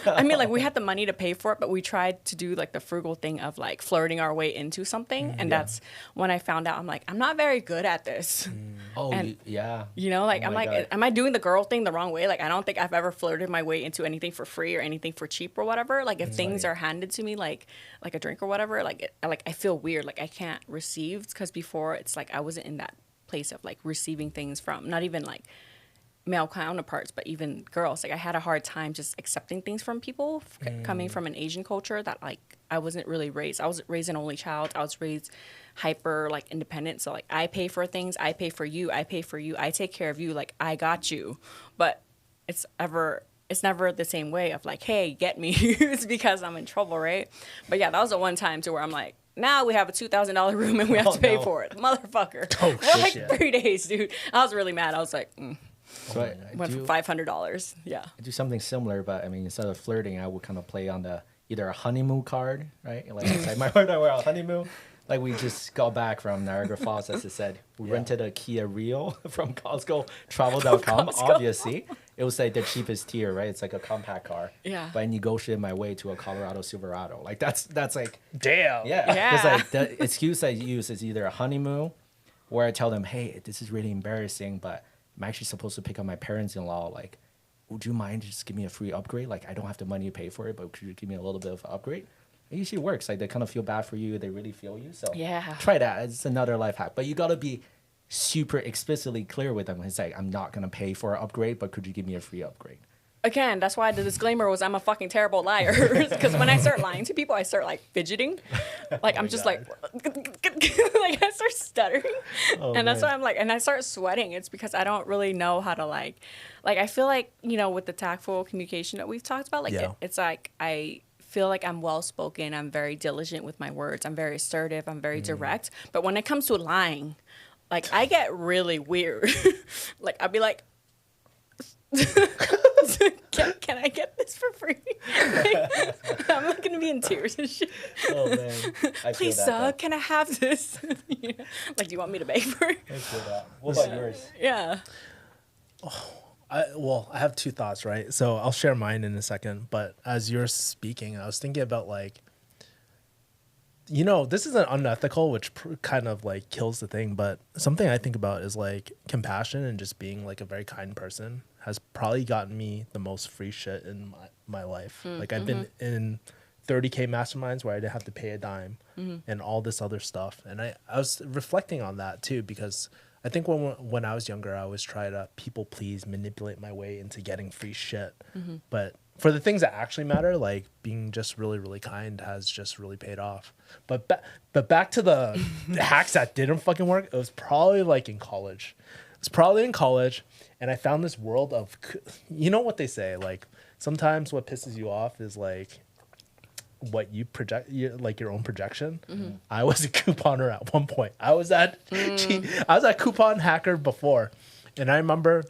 I mean, like we had the money to pay for it, but we tried to do like the frugal thing of like flirting our way into something. And that's when I found out, I'm like, I'm not very good at this. Oh, and, yeah. You know, like, oh I'm like, God. am I doing the girl thing the wrong way? Like, I don't think I've ever flirted my way into anything for free or anything for cheap or whatever. Like if things are handed to me, like a drink or whatever, like I feel weird. Like I can't receive, because before it's like I wasn't in that place of like receiving things from not even like male counterparts, but even girls. Like I had a hard time just accepting things from people coming from an Asian culture that like I wasn't really raised. I was raised an only child. I was raised hyper like independent. So like I pay for things, I pay for you, I pay for you, I take care of you, like I got you. But it's never the same way of like, hey, get me. It's because I'm in trouble, right? But yeah, that was the one time to where I'm like, now we have a $2,000 room and we have to pay for it. Motherfucker. Oh, for like 3 days, dude. I was really mad. I was like, So I went for $500. Yeah. I do something similar, but I mean, instead of flirting, I would kind of play on either a honeymoon card, right? Like inside my heart, we're on honeymoon. Like we just got back from Niagara Falls, as I said. We rented a Kia Rio from Costco, travel.com, obviously. It was like the cheapest tier, right? It's like a compact car. Yeah. But I negotiated my way to a Colorado Silverado. Like that's like... Damn. Yeah. Yeah. Because like the excuse I use is either a honeymoon, where I tell them, hey, this is really embarrassing, but I'm actually supposed to pick up my parents-in-law. Like, would you mind just give me a free upgrade? Like, I don't have the money to pay for it, but could you give me a little bit of an upgrade? It usually works. Like, they kind of feel bad for you. They really feel you. So yeah, try that. It's another life hack. But you got to be super explicitly clear with them. It's like, I'm not going to pay for an upgrade, but could you give me a free upgrade? Again, that's why the disclaimer was I'm a fucking terrible liar. Because when I start lying to people, I start like fidgeting. Like I'm just like I start stuttering. And that's why I'm like, and I start sweating. It's because I don't really know how to like I feel like, you know, with the tactful communication that we've talked about, like it's like I feel like I'm well-spoken. I'm very diligent with my words. I'm very assertive. I'm very direct. But when it comes to lying, like I get really weird. Like I'll be like, can I get this for free? Like, I'm not gonna be in tears and shit. Oh man, Please, sir, can I have this? You know? Like, do you want me to beg for it? I feel that. What about yours? Yeah. I have two thoughts, right? So I'll share mine in a second. But as you're speaking, I was thinking about like, you know, this isn't unethical, which kind of like kills the thing. But something I think about is like compassion and just being like a very kind person has probably gotten me the most free shit in my life. Like I've been in 30K masterminds where I didn't have to pay a dime and all this other stuff. And I was reflecting on that too, because I think when I was younger, I always try to people please, manipulate my way into getting free shit. But for the things that actually matter, like being just really, really kind has just really paid off. But back to the hacks that didn't fucking work, it was probably like in college. And I found this world of, you know what they say, like sometimes what pisses you off is like what you project, like your own projection. I was a couponer at one point. I was at Coupon Hacker before, and I remember.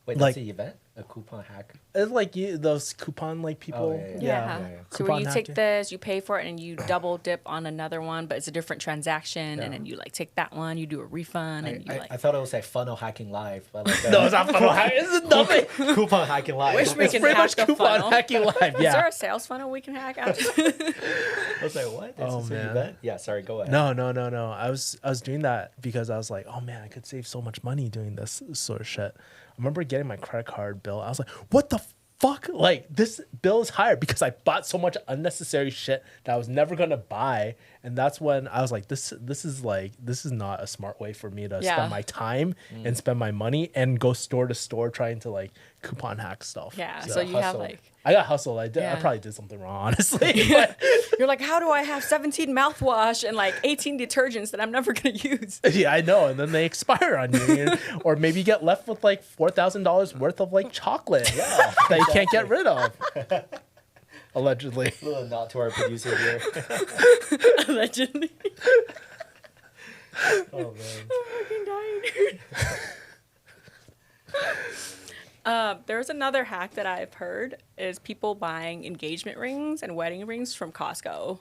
Wait, like, that's the event? A coupon hack? It's like those coupon like people. Oh, Yeah. So where you Coupon take hacking. this, you pay for it, and you double dip on another one, but it's a different transaction, and then you like take that one, you do a refund, and you like. I thought it was like funnel hacking live, but like No, it's not funnel hacking. It's nothing. coupon hacking live. Wish we It's can pretty hack much the coupon funnel. hacking live. Is there Yeah. a sales funnel we can hack after? I was like, what? This Oh, is an man. event? Yeah, sorry, go ahead. No. I was doing that because I was like, oh man, I could save so much money doing this sort of shit. I remember getting my credit card bill. I was like, what the fuck? Like, this bill is higher because I bought so much unnecessary shit that I was never gonna buy. And that's when I was like, this is not a smart way for me to spend my time and spend my money and go store to store trying to like coupon hack stuff. Yeah. So you have like. I got hustled. I probably did something wrong, honestly. But you're like, how do I have 17 mouthwash and like 18 detergents that I'm never gonna use? Yeah, I know. And then they expire on you, or maybe you get left with like $4,000 worth of like chocolate that you can't get rid of. Allegedly. A little nod to our producer here. Allegedly. Oh man. I'm fucking dying. There's another hack that I've heard is people buying engagement rings and wedding rings from Costco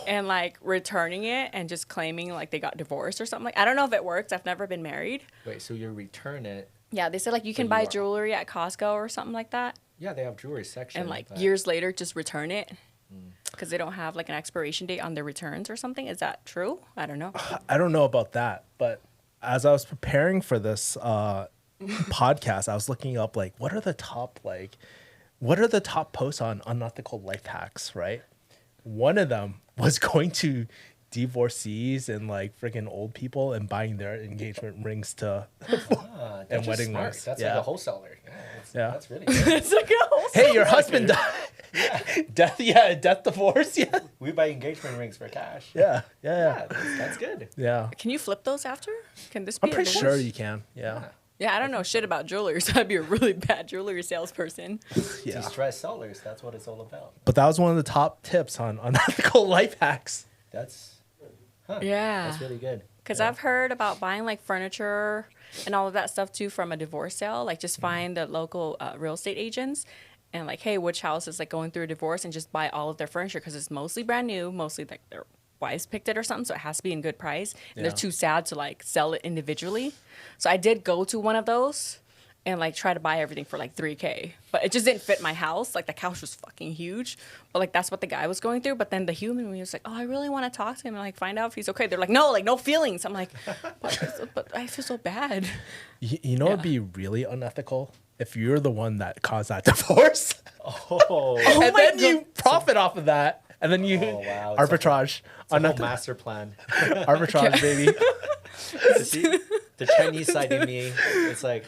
and like returning it and just claiming like they got divorced or something. Like, I don't know if it works. I've never been married. Wait, so you return it? Yeah, they said like you can buy jewelry at Costco or something like that. Yeah, they have jewelry section. And like years later, just return it because they don't have like an expiration date on their returns or something. Is that true? I don't know. I don't know about that, but as I was preparing for this podcast, I was looking up like what are the top posts on unethical life hacks, right? One of them was going to divorcees and like freaking old people and buying their engagement rings to and wedding rings. That's like a wholesaler. That's really good. It's like a wholesaler. Hey, your husband died. Death, divorce. Yeah. We buy engagement rings for cash. Yeah. That's good. Yeah. Can you flip those after? Can this be? I'm pretty sure you can. Yeah. Yeah, I don't know shit about jewelry, so I'd be a really bad jewelry salesperson. Yeah. Distressed sellers. That's what it's all about. But that was one of the top tips on unethical life hacks. Yeah. That's really good. Because I've heard about buying like furniture and all of that stuff too from a divorce sale. Like just find the local real estate agents and like, hey, which house is like going through a divorce and just buy all of their furniture because it's mostly brand new, mostly like their wives picked it or something, so it has to be in good price. And they're too sad to like sell it individually. So I did go to one of those and like try to buy everything for like $3,000, but it just didn't fit my house. Like the couch was fucking huge, but like that's what the guy was going through. But then the human me was like, oh, I really want to talk to him and like find out if he's okay. They're like, no, like no feelings. I'm like, but I feel so bad. You know, it'd be really unethical if you're the one that caused that divorce. And then you profit off of that. And then you arbitrage. It's a whole master plan. Arbitrage, baby. See, the Chinese side of me, it's like,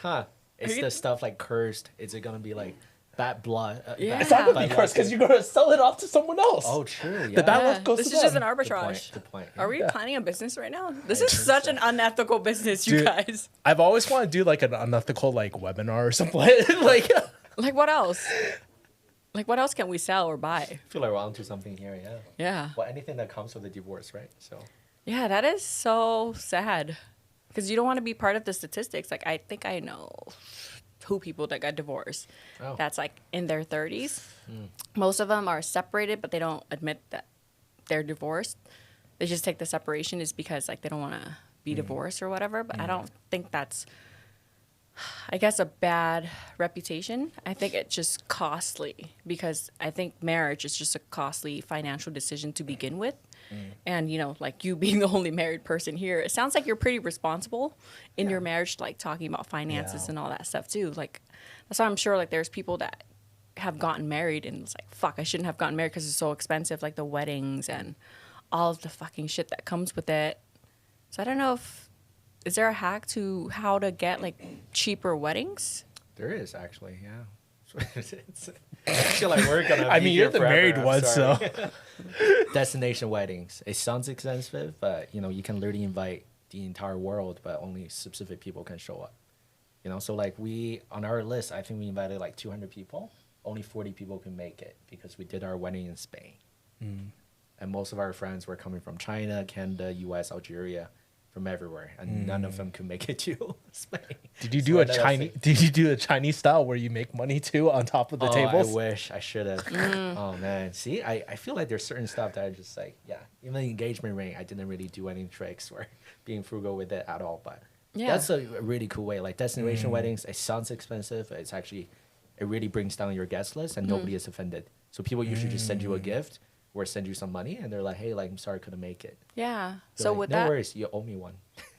is the stuff like cursed? Is it gonna be like bad blood? It's not gonna be cursed because you're gonna sell it off to someone else. Oh, true. Yeah. The bad luck goes this to is them. just an arbitrage. Good point. Are we planning a business right now? This is such an unethical business, you guys. I've always wanted to do like an unethical like webinar or something like what else? Like, what else can we sell or buy? I feel like we're onto something here, yeah. Yeah. Well, anything that comes with a divorce, right? So. Yeah, that is so sad. Because you don't want to be part of the statistics. Like, I think I know 2 people that got divorced. Oh. That's, like, in their 30s. Most of them are separated, but they don't admit that they're divorced. They just take the separation is because, like, they don't want to be divorced or whatever. But I don't think that's... I guess a bad reputation. I think it's just costly because I think marriage is just a costly financial decision to begin with. And, you know, like you being the only married person here, it sounds like you're pretty responsible in your marriage, like talking about finances and all that stuff too. Like, that's why I'm sure like there's people that have gotten married and it's like, fuck, I shouldn't have gotten married because it's so expensive, like the weddings and all of the fucking shit that comes with it. So I don't know if, is there a hack to how to get like cheaper weddings? There is actually, yeah. I feel like we're gonna. I mean, you're the married one, so. Destination weddings. It sounds expensive, but you know you can literally invite the entire world, but only specific people can show up. You know, so like we on our list, I think we invited like 200 people. Only 40 people can make it because we did our wedding in Spain, and most of our friends were coming from China, Canada, U.S., Algeria. From everywhere, and none of them could make it to Spain. Did you do a Chinese? Did you do a Chinese style where you make money too on top of the tables? I wish I should have. Oh man, see, I feel like there's certain stuff that I just like, even the engagement ring, I didn't really do any tricks or being frugal with it at all. But that's a really cool way. Like destination weddings, it sounds expensive. It's actually, it really brings down your guest list, and nobody is offended. So people usually just send you a gift. Or send you some money, and they're like, "Hey, like, I'm sorry, I couldn't make it." Yeah. They're so like, with no that, worries, you owe me one.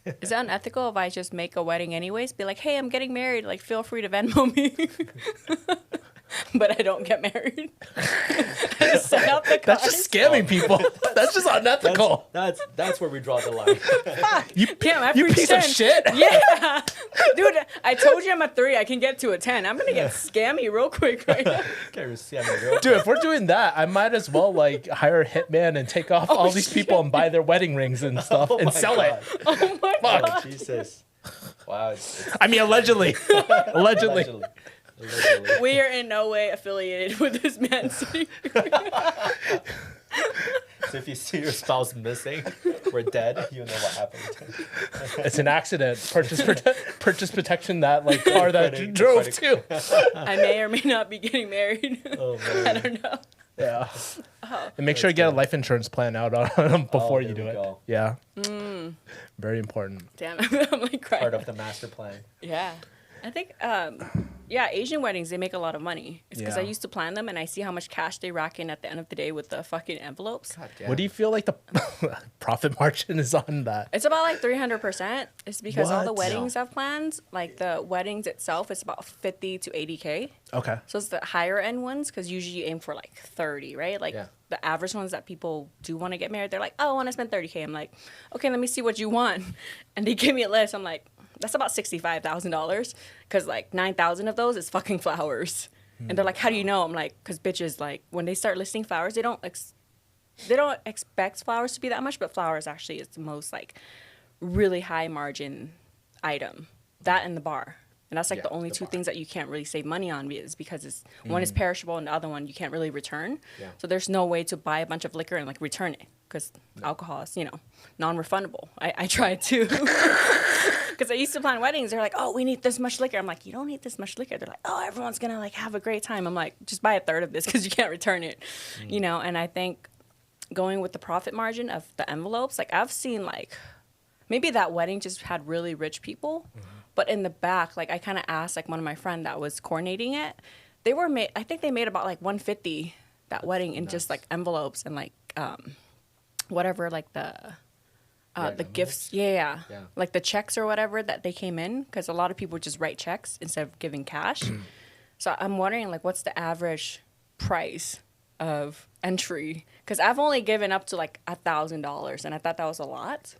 Is it unethical if I just make a wedding anyways? Be like, "Hey, I'm getting married. Like, feel free to Venmo me." but I don't get married. I just set up the cards. That's just scamming people. That's just unethical. That's where we draw the line. You piece of shit. Yeah. Dude, I told you I'm a 3. I can get to a 10. I'm going to get scammy real quick right now. Dude, if we're doing that, I might as well like hire a hitman and take off all these people and buy their wedding rings and stuff and sell it. Oh my God. Oh, Jesus. Wow. I mean, allegedly. Allegedly. We are in no way affiliated with this man. So if you see your spouse missing or dead, you know what happened. It's an accident. Purchase protection, that like car that you drove to. I may or may not be getting married. Oh, man. I don't know. Yeah. And make sure you get a life insurance plan out on them before you do it. Go. Yeah. Very important. Damn, I'm like crying. Part of the master plan. Yeah. I think, Asian weddings, they make a lot of money. It's because I used to plan them and I see how much cash they rack in at the end of the day with the fucking envelopes. God damn. What do you feel like the profit margin is on that? It's about like 300%. It's because all the What? weddings I've planned, like the weddings itself, it's about 50 to 80K. Okay. So it's the higher end ones because usually you aim for like 30, right? Like the average ones that people do want to get married, they're like, oh, I want to spend 30K. I'm like, okay, let me see what you want. And they give me a list. I'm like, that's about $65,000 because like 9,000 of those is fucking flowers. And they're like, how do you know? I'm like, because bitches, like when they start listing flowers, they don't expect flowers to be that much, but flowers actually is the most like really high margin item. That and the bar. And that's like the only two things that you can't really save money on is because it's one is perishable and the other one you can't really return. Yeah. So there's no way to buy a bunch of liquor and like return it because alcohol is, non-refundable. I tried to. Because I used to plan weddings. They're like, oh, we need this much liquor. I'm like, you don't need this much liquor. They're like, oh, everyone's going to like have a great time. I'm like, just buy a third of this because you can't return it. And I think going with the profit margin of the envelopes, like I've seen like maybe that wedding just had really rich people. But in the back, like I kind of asked like one of my friend that was coordinating it. They were I think they made about like 150 that wedding in just like envelopes and like whatever like the gifts. Yeah. Like the checks or whatever that they came in because a lot of people just write checks instead of giving cash. So I'm wondering like what's the average price of entry? Because I've only given up to like $1,000 and I thought that was a lot.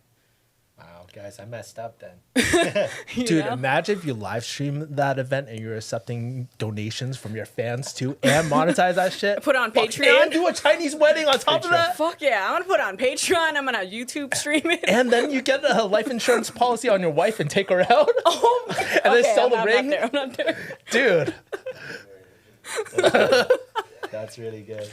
Wow, guys, I messed up then. Dude, imagine if you live stream that event and you're accepting donations from your fans too and monetize that shit. Put on Patreon. And do a Chinese wedding on top of that. Fuck yeah, I'm going to put on Patreon. I'm going to YouTube stream it. And then you get a life insurance policy on your wife and take her out. Oh, and then sell the ring. I'm not there. Dude. That's really good.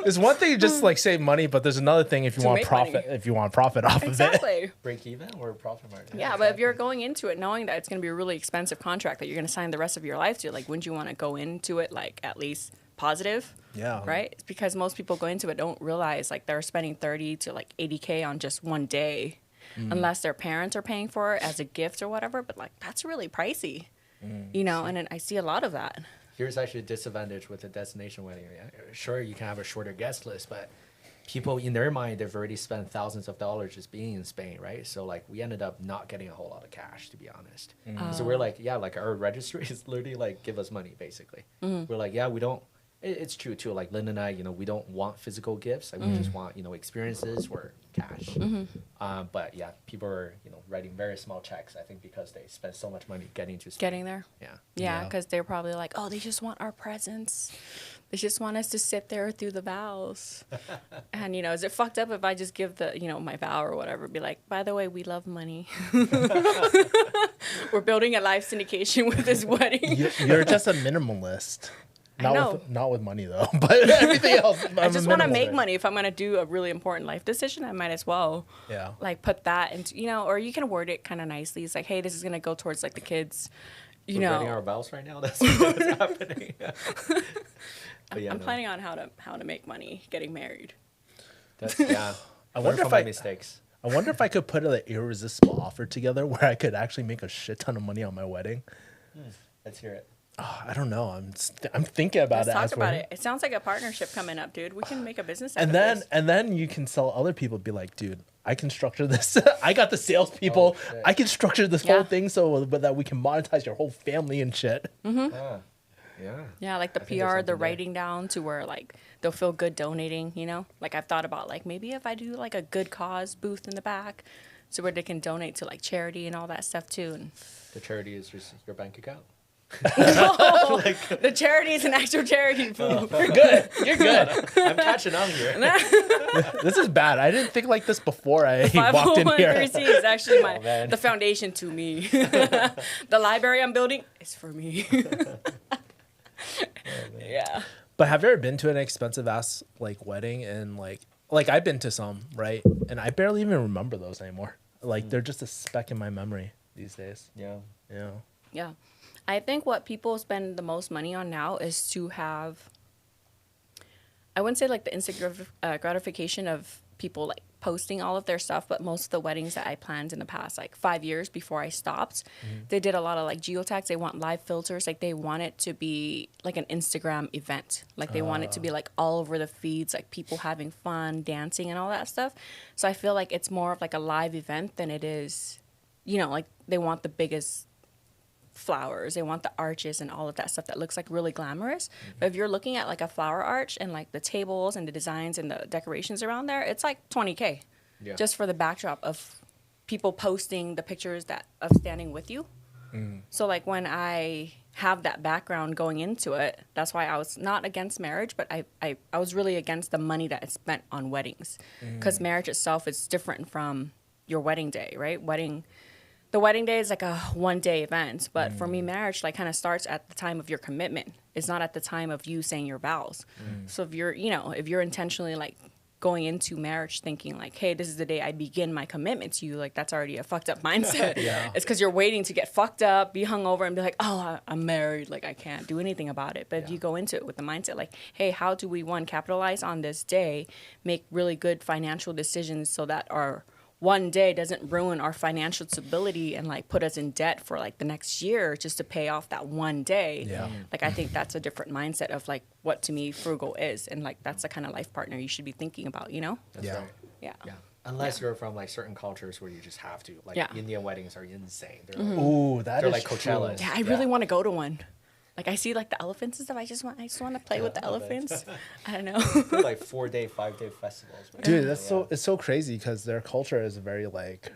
There's one thing you just like save money, but there's another thing if you want profit. Money. If you want profit off of it, break even or profit margin. Yeah, but if you're going into it knowing that it's going to be a really expensive contract that you're going to sign the rest of your life to, like, wouldn't you want to go into it like at least positive? Yeah. Right. It's because most people go into it don't realize like they're spending 30 to like 80K on just one day, unless their parents are paying for it as a gift or whatever. But like that's really pricey, And then I see a lot of that. Here's actually a disadvantage with a destination wedding. Sure, you can have a shorter guest list, but people in their mind, they've already spent thousands of dollars just being in Spain, right? So like we ended up not getting a whole lot of cash, to be honest. So we're like, like our registry is literally like, give us money, basically. We're like, we don't. It's true too. Like Lynn and I, we don't want physical gifts. Like we just want, experiences or cash. But yeah, people are, writing very small checks. I think because they spend so much money getting to Spain. Getting there. Yeah. Yeah, because they're probably like, oh, they just want our presence. They just want us to sit there through the vows. And is it fucked up if I just give the, my vow or whatever? Be like, by the way, we love money. We're building a live syndication with this wedding. You're just a minimalist. Not with money though, but everything else. I just want to make money. If I'm going to do a really important life decision, I might as well like put that into, or you can word it kind of nicely. It's like, hey, this is going to go towards like the kids, We're writing our vows right now. That's what's happening. I'm planning on how to make money getting married. I wonder if mistakes. I wonder if I could put an irresistible offer together where I could actually make a shit ton of money on my wedding. Let's hear it. Oh, I don't know. I'm thinking about it. Let's talk about it. It sounds like a partnership coming up, dude. We can make a business out of this. And then you can sell other people. Be like, dude, I can structure this. I got the salespeople. I can structure this whole thing so that we can monetize your whole family and shit. Yeah, like the PR, the writing down to where like they'll feel good donating, you know? Like I've thought about like maybe if I do like a good cause booth in the back so where they can donate to like charity and all that stuff too. And the charity is just your bank account. No, the charity is an actual charity. You're good. You're good. I'm catching on here. This is bad. I didn't think like this before I walked in here. 501(c) is actually the foundation to me. The library I'm building is for me. Yeah. But have you ever been to an expensive ass like wedding and like I've been to some, right? And I barely even remember those anymore. Like they're just a speck in my memory these days. Yeah. Yeah. Yeah. I think what people spend the most money on now is to have, I wouldn't say like the instant gratification of people like posting all of their stuff, but most of the weddings that I planned in the past like 5 years before I stopped, they did a lot of like geotags. They want live filters. Like they want it to be like an Instagram event. Like they want it to be like all over the feeds, like people having fun, dancing and all that stuff. So I feel like it's more of like a live event than it is, you know, like they want the biggest flowers, they want the arches and all of that stuff that looks like really glamorous. But if you're looking at like a flower arch and like the tables and the designs and the decorations around there, it's like $20K just for the backdrop of people posting the pictures that of standing with you. So like when I have that background going into it, that's why I was not against marriage, but I was really against the money that is spent on weddings, because marriage itself is different from your wedding day, right? The wedding day is like a one-day event, but for me, marriage like kind of starts at the time of your commitment. It's not at the time of you saying your vows. So if you're, you know, if you're intentionally like going into marriage thinking like, hey, this is the day I begin my commitment to you, like that's already a fucked up mindset. It's because you're waiting to get fucked up, be hungover, and be like, oh, I'm married, like I can't do anything about it. But if you go into it with the mindset like, hey, how do we, one, capitalize on this day, make really good financial decisions so that our one day doesn't ruin our financial stability and like put us in debt for like the next year just to pay off that one day. Like I think that's a different mindset of like what to me frugal is, and like that's the kind of life partner you should be thinking about, you know? That's right. Yeah. Unless you're from like certain cultures where you just have to. Like Indian weddings are insane. They're like, ooh, they're like Coachella. Yeah, I really want to go to one. Like I see like the elephants and stuff. I just want to play with the elephants. I don't know. They're like 4-day, 5-day festivals. Right? Dude, it's so crazy because their culture is very like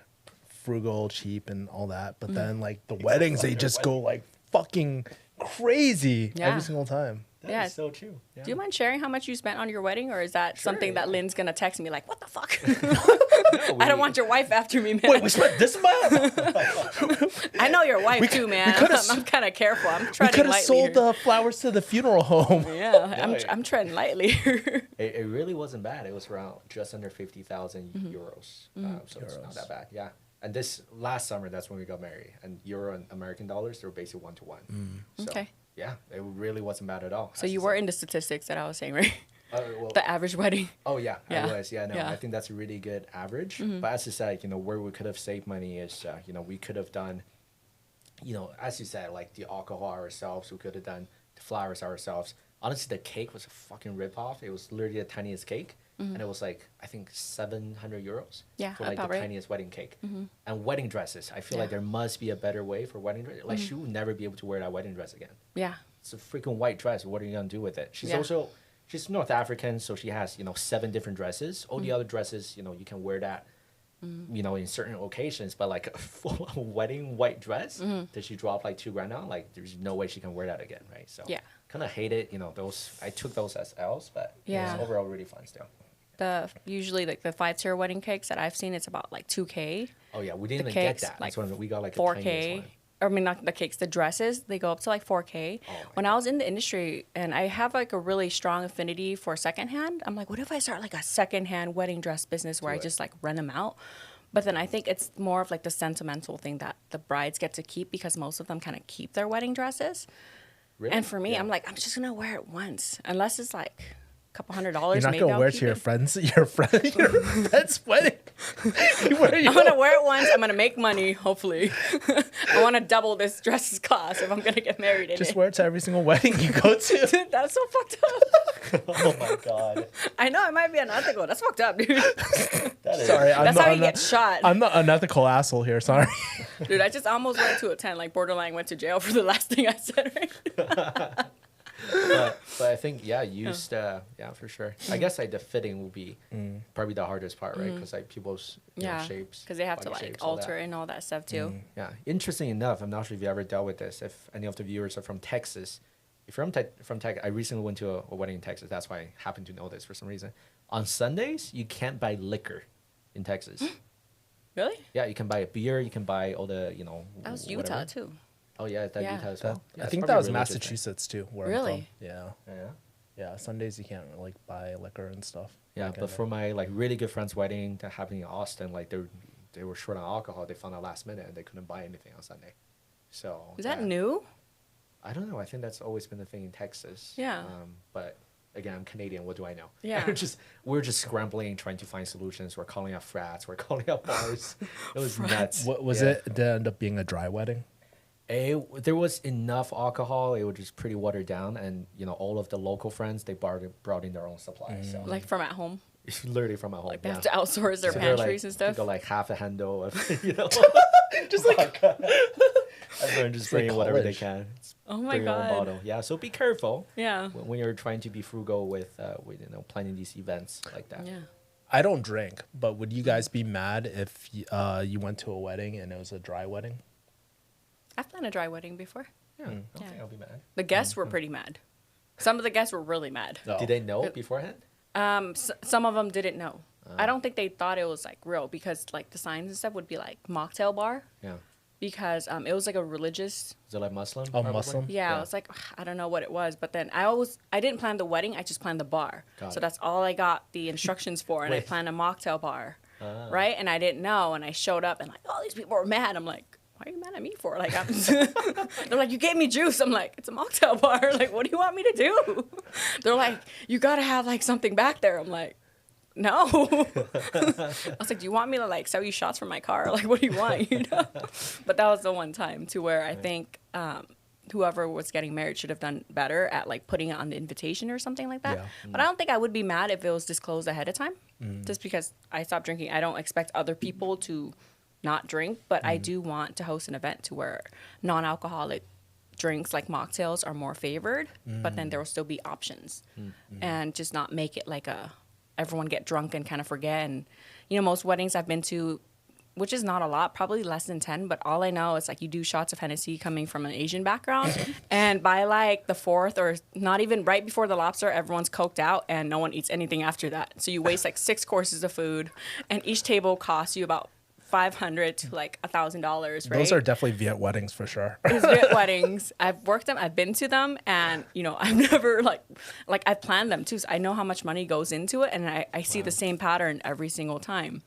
frugal, cheap, and all that. But then like the weddings, they just go like fucking crazy every single time. That is so true. Yeah. Do you mind sharing how much you spent on your wedding, or is that something that Lynn's gonna text me like, what the fuck? No, I don't want your wife after me, man. Wait, we spent this amount? I know your wife too, man. I'm kind of careful. I'm treading lightly. We could have sold the flowers to the funeral home. Yeah, I'm treading lightly. It really wasn't bad. It was around just under 50,000 euros. So it's not that bad. Yeah. And this last summer, that's when we got married. And euro and American dollars, they were basically 1-to-1. So, okay. Yeah, it really wasn't bad at all. So you were into statistics that I was saying, right? Well, the average wedding. Oh, yeah, I was. Yeah, no, I think that's a really good average. But as you said, you know, where we could have saved money is, you know, we could have done, you know, as you said, like the alcohol ourselves. We could have done the flowers ourselves. Honestly, the cake was a fucking ripoff. It was literally the tiniest cake. And it was like, I think 700 euros for like the tiniest wedding cake. And wedding dresses. I feel like there must be a better way for wedding dresses. Like she will never be able to wear that wedding dress again. Yeah. It's a freaking white dress. What are you going to do with it? She's North African, so she has, you know, 7 different dresses. All the other dresses, you know, you can wear that, you know, in certain occasions. But like a full wedding white dress, did she drop like $2,000 on? Like there's no way she can wear that again, right? So kind of hate it. You know, I took those as L's, but it was overall really fun still. Usually like the 5-tier wedding cakes that I've seen, it's about like $2K. Oh yeah, we didn't even get that. Like we got like $4K. I mean, not the cakes, the dresses, they go up to like $4K. When I was in the industry, and I have like a really strong affinity for secondhand, I'm like, what if I start like a secondhand wedding dress business where I just like rent them out? But then I think it's more of like the sentimental thing that the brides get to keep, because most of them kind of keep their wedding dresses. Really? And for me, I'm like, I'm just going to wear it once, unless it's like couple $100. You're not gonna wear it to your friend's wedding. I'm gonna wear it once. I'm gonna make money. Hopefully, I want to double this dress's cost if I'm gonna get married in Just wear it to every single wedding you go to. Dude, that's so fucked up. Oh my god. I know, it might be unethical. That's fucked up, dude. Sorry, that's how you get shot. I'm the unethical asshole here. Sorry. Dude, I just almost went to a 10. Like borderline went to jail for the last thing I said. Right. but I think used for sure. I guess like the fitting will be probably the hardest part, right? Because like people's shapes, because they have to like alter and all that stuff too. Yeah, interesting enough, I'm not sure if you ever dealt with this. If any of the viewers are from Texas, if you're from Texas, I recently went to a wedding in Texas. That's why I happen to know this for some reason. On Sundays, you can't buy liquor in Texas. Really? Yeah, you can buy a beer. You can buy all the That was Utah too. Oh yeah, that Utah as well. I think that was Massachusetts too. Where really? I'm from. Yeah. Sundays you can't like buy liquor and stuff. Yeah, but for my like really good friend's wedding that happened in Austin, like they were short on alcohol. They found out last minute and they couldn't buy anything on Sunday. So is that new? I don't know. I think that's always been the thing in Texas. Yeah. But again, I'm Canadian. What do I know? Yeah. we're just scrambling, trying to find solutions. We're calling out frats. We're calling out bars. It was nuts. What was it? Did it end up being a dry wedding? There was enough alcohol. It was just pretty watered down, and all of the local friends they brought in their own supplies. So. Like from at home. Literally from at home. Like they have to outsource their pantries and stuff. Go like half a handle of just like everyone just bringing whatever they can. Oh my god. Bottle. Yeah, so be careful. Yeah. When you're trying to be frugal with planning these events like that. Yeah. I don't drink, but would you guys be mad if you went to a wedding and it was a dry wedding? I've planned a dry wedding before. Yeah, I don't think I'll be mad. The guests were pretty mad. Some of the guests were really mad. Oh. Did they know beforehand? Some of them didn't know. I don't think they thought it was like real because like the signs and stuff would be like mocktail bar. Yeah. Because it was like a religious. Is it like Muslim? Oh, Muslim. Yeah, I was like, I don't know what it was, but then I didn't plan the wedding. I just planned the bar. So that's all I got the instructions for, and I planned a mocktail bar, right? And I didn't know, and I showed up, and like all these people were mad. I'm like, why are you mad at me for? Like, they're like, you gave me juice. I'm like, it's a mocktail bar. Like, what do you want me to do? They're like, you gotta have like something back there. I'm like, no. I was like, do you want me to like sell you shots from my car? Like, what do you want? But that was the one time to where I think whoever was getting married should have done better at like putting it on the invitation or something like that. Yeah. But I don't think I would be mad if it was disclosed ahead of time. Just because I stopped drinking. I don't expect other people to not drink, but I do want to host an event to where non-alcoholic drinks like mocktails are more favored, but then there will still be options and just not make it like everyone get drunk and kind of forget. And most weddings I've been to, which is not a lot, probably less than 10, but all I know is like you do shots of Hennessy coming from an Asian background and by like the fourth or not even right before the lobster, everyone's coked out and no one eats anything after that. So you waste like 6 courses of food and each table costs you about $500 to like $1,000, right? Those are definitely Viet weddings for sure. It's Viet weddings. I've worked them. I've been to them, and I've never like I've planned them too. So I know how much money goes into it, and I see the same pattern every single time.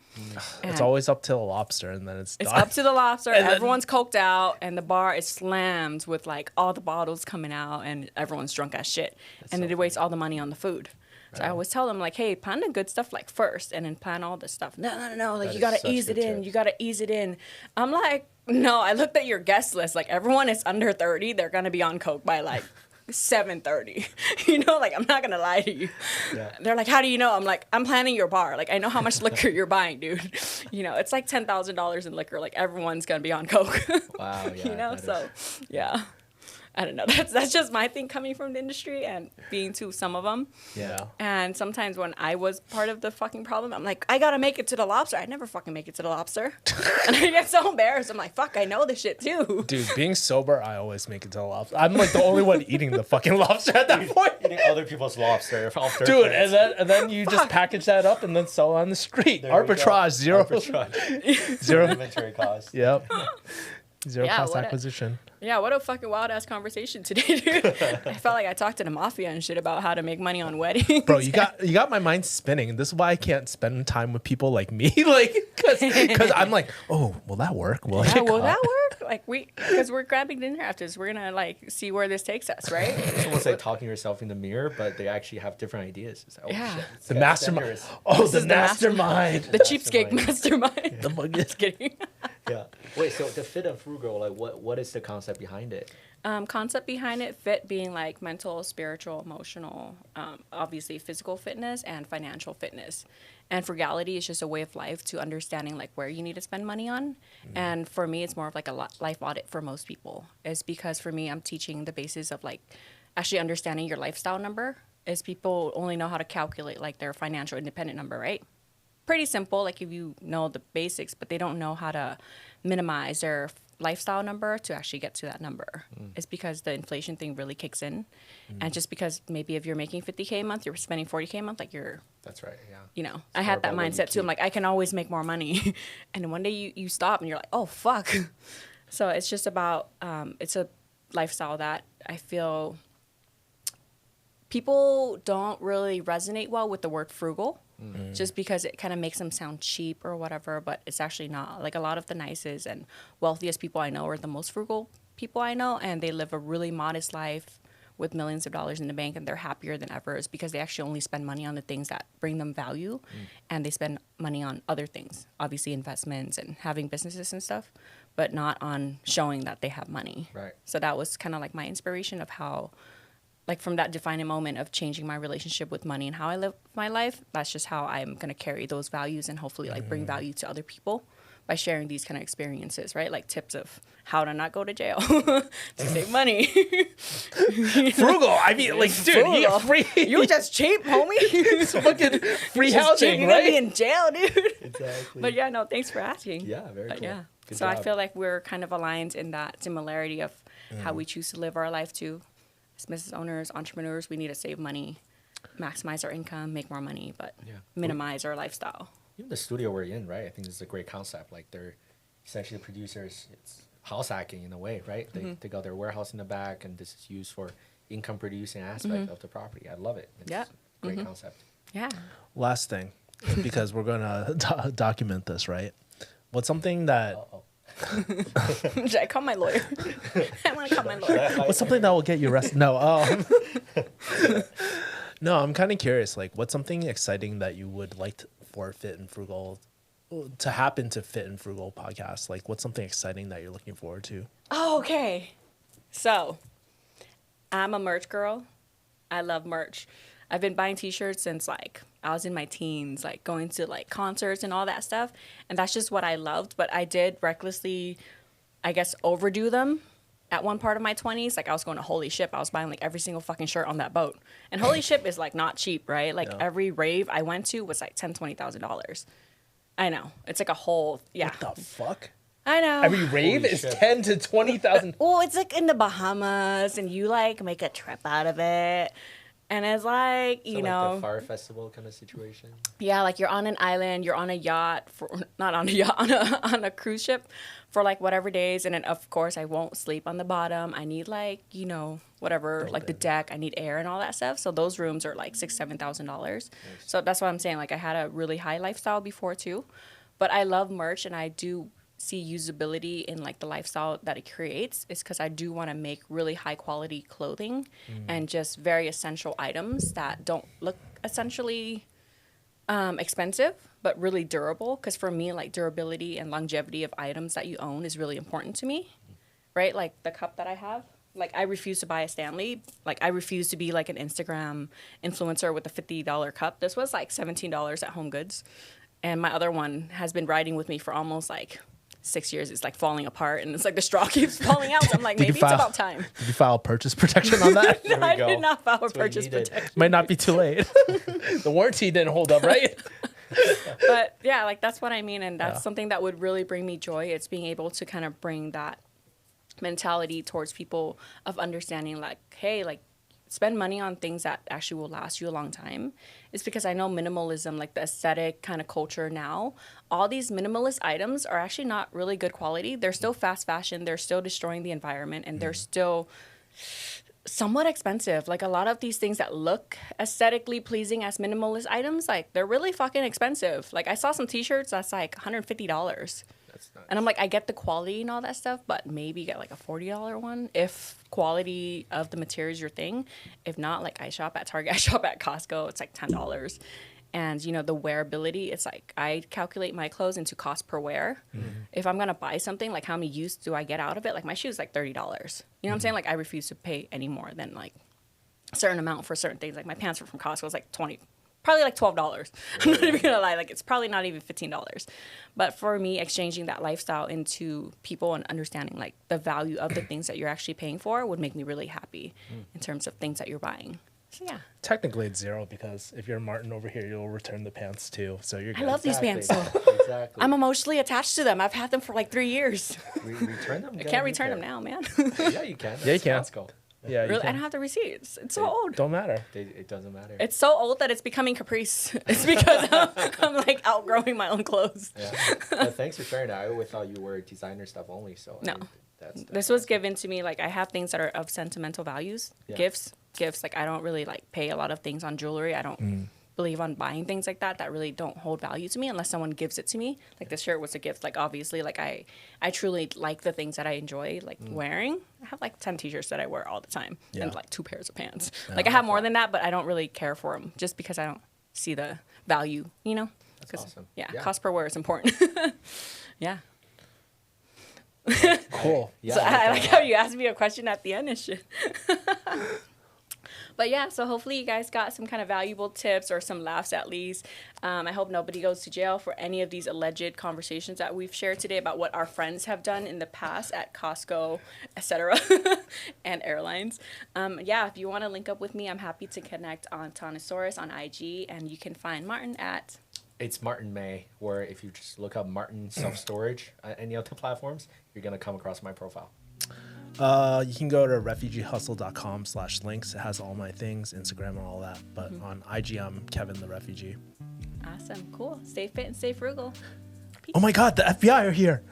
It's always up to the lobster, and then it's done. Up to the lobster. And everyone's coked out, and the bar is slammed with like all the bottles coming out, and everyone's drunk as shit, and it wastes all the money on the food. So I always tell them, like, hey, plan the good stuff, like, first, and then plan all this stuff. No. Like, you got to ease it in. You got to ease it in. I'm like, no, I looked at your guest list. Like, everyone is under 30. They're going to be on coke by, like, 7:30. Like, I'm not going to lie to you. Yeah. They're like, how do you know? I'm like, I'm planning your bar. Like, I know how much liquor you're buying, dude. It's like $10,000 in liquor. Like, everyone's going to be on coke. Wow, yeah. Yeah. I don't know. That's just my thing coming from the industry and being to some of them. Yeah. And sometimes when I was part of the fucking problem, I'm like, I gotta make it to the lobster. I never fucking make it to the lobster. And I get so embarrassed. I'm like, fuck, I know this shit too. Dude, being sober, I always make it to the lobster. I'm like the only one eating the fucking lobster at that point. Eating other people's lobster. Dude, and then you just package that up and then sell it on the street. Arbitrage, zero. Zero inventory cost. Yep. Zero cost acquisition. What a fucking wild ass conversation today, dude. I felt like I talked to the mafia and shit about how to make money on weddings. Bro, you got my mind spinning. This is why I can't spend time with people like me, like, because I'm like, oh, will that work? Will that work? Like because we're grabbing dinner after this. We're gonna like see where this takes us, right? It's almost like talking to yourself in the mirror, but they actually have different ideas. It's like, shit. The mastermind. Oh, the mastermind. The cheapskate mastermind. Just kidding. Yeah. Wait, so the fit and frugal, like what is the concept behind it? Concept behind it, fit being like mental, spiritual, emotional, obviously physical fitness and financial fitness. And frugality is just a way of life to understanding like where you need to spend money on. And for me, it's more of like a life audit for most people. It's because for me, I'm teaching the basis of like actually understanding your lifestyle number is people only know how to calculate like their financial independent number, right? Pretty simple, like if you know the basics, but they don't know how to minimize their lifestyle number to actually get to that number. It's because the inflation thing really kicks in. And just because maybe if you're making 50K a month, you're spending 40K a month, like you're... That's right, yeah. You know, I had that mindset too. I'm like, I can always make more money. And then one day you stop and you're like, oh, fuck. So it's just about, it's a lifestyle that I feel people don't really resonate well with the word frugal. Just because it kind of makes them sound cheap or whatever, but it's actually not. Like a lot of the nicest and wealthiest people I know are the most frugal people I know, and they live a really modest life with millions of dollars in the bank, and they're happier than ever. Is because they actually only spend money on the things that bring them value, and they spend money on other things, obviously investments and having businesses and stuff, but not on showing that they have money. Right. So that was kind of like my inspiration of how, like from that defining moment of changing my relationship with money and how I live my life, that's just how I'm going to carry those values and hopefully like bring value to other people by sharing these kind of experiences, right? Like tips of how to not go to jail to save money. Frugal. I mean, like, dude, you get free. You just cheap, homie. It's fucking free housing, you're right? gonna be in jail, dude. Exactly. But yeah, no, thanks for asking. Yeah, very cool. Yeah. Good So job. I feel like we're kind of aligned in that similarity of how we choose to live our life too. As business owners, entrepreneurs, we need to save money, maximize our income, make more money, but minimize our lifestyle. Even the studio we're in, right? I think this is a great concept. Like they're essentially the producers. It's house hacking in a way, right? They got their warehouse in the back, and this is used for income producing aspect of the property. I love it. It's a great concept. Yeah. Last thing, because we're going to document this, right? What's something that... Should I call my lawyer? I want to call my lawyer. What's something that will get you arrested? No. No, I'm kind of curious. Like, what's something exciting that you would like for Fit and Frugal to happen to Fit and Frugal podcast? Like, what's something exciting that you're looking forward to? Oh, okay. So, I'm a merch girl. I love merch. I've been buying t-shirts since like I was in my teens, like going to like concerts and all that stuff. And that's just what I loved. But I did recklessly, I guess, overdo them at one part of my 20s. Like I was going to Holy Ship. I was buying like every single fucking shirt on that boat. And Holy Ship is like not cheap, right? Like every rave I went to was like $10,000, $20,000. I know. It's like a whole, What the fuck? I know. Every rave is 10 to 20,000. Well, it's like in the Bahamas and you like make a trip out of it. And it's like, you know, like the Fire Festival kind of situation. Yeah, like you're on an island, you're on a yacht, not on a yacht, on a cruise ship for like whatever days. And then, of course, I won't sleep on the bottom. I need like, you know, whatever, like the deck. I need air and all that stuff. So those rooms are like $6,000, $7,000. So that's what I'm saying. Like I had a really high lifestyle before too. But I love merch and I do see usability in like the lifestyle that it creates is because I do want to make really high quality clothing and just very essential items that don't look essentially expensive but really durable, because for me like durability and longevity of items that you own is really important to me, right? Like the cup that I have, like I refuse to buy a Stanley. Like I refuse to be like an Instagram influencer with a $50 cup. This was like $17 at Home Goods, and my other one has been riding with me for almost like 6 years. It's like falling apart and it's like the straw keeps falling out. So I'm like, maybe it's about time. Did you file purchase protection on that? No, I did not file a purchase protection. Might not be too late. The warranty didn't hold up, right? But yeah, like that's what I mean. And that's something that would really bring me joy. It's being able to kind of bring that mentality towards people of understanding like, hey, like spend money on things that actually will last you a long time. It's because I know minimalism, like the aesthetic kind of culture now, all these minimalist items are actually not really good quality. They're still fast fashion. They're still destroying the environment, and they're still somewhat expensive. Like a lot of these things that look aesthetically pleasing as minimalist items, like they're really fucking expensive. Like I saw some t-shirts that's like $150. That's nuts. And I'm like, I get the quality and all that stuff, but maybe get like a $40 one if quality of the material is your thing. If not, like I shop at Target, I shop at Costco. It's like $10. And, you know, the wearability, it's like I calculate my clothes into cost per wear. If I'm going to buy something, like how many use do I get out of it? Like my shoes like $30. You know what I'm saying? Like I refuse to pay any more than like a certain amount for certain things. Like my pants were from Costco. It's like 20 probably like $12. I'm not even gonna lie, like it's probably not even $15. But for me, exchanging that lifestyle into people and understanding like the value of the things that you're actually paying for would make me really happy in terms of things that you're buying. So yeah. Technically it's $0 because if you're Martin over here, you'll return the pants too. So you're good. I love these pants though. Exactly. I'm emotionally attached to them. I've had them for like 3 years. Return them? I can't return them now, man. Yeah, you can. Yeah, you can. Costco. Yeah, Really? I don't have the receipts. It's so old. Don't matter. It doesn't matter. It's so old that it's becoming caprice. It's because I'm like outgrowing my own clothes. Yeah. But thanks for sharing that. I always thought you were designer stuff only. So No. I mean, that's This was given to me. Like I have things that are of sentimental values. Yeah. Gifts. Like I don't really like pay a lot of things on jewelry. I don't believe on buying things like that really don't hold value to me unless someone gives it to me. Like this shirt was a gift. Like obviously, like I truly like the things that I enjoy like wearing. I have like 10 t-shirts that I wear all the time and like 2 pairs of pants. Yeah. Like I have more than that, but I don't really care for them just because I don't see the value, you know? That's awesome. Yeah, cost per wear is important. Yeah. Cool. Yeah. So I like how you asked me a question at the end and shit. But yeah, so hopefully you guys got some kind of valuable tips or some laughs at least. I hope nobody goes to jail for any of these alleged conversations that we've shared today about what our friends have done in the past at Costco, etc., and airlines. Yeah, if you want to link up with me, I'm happy to connect on Tawnisaurus on IG, and you can find Martin at... It's Martin Mei, where if you just look up Martin Self-Storage on any of the platforms, you're going to come across my profile. You can go to refugiehustle.com/links. It has all my things, Instagram and all that. But on IG, I'm Kevin the Refugee. Awesome. Cool. Stay fit and stay frugal. Peace. Oh my God, the FBI are here.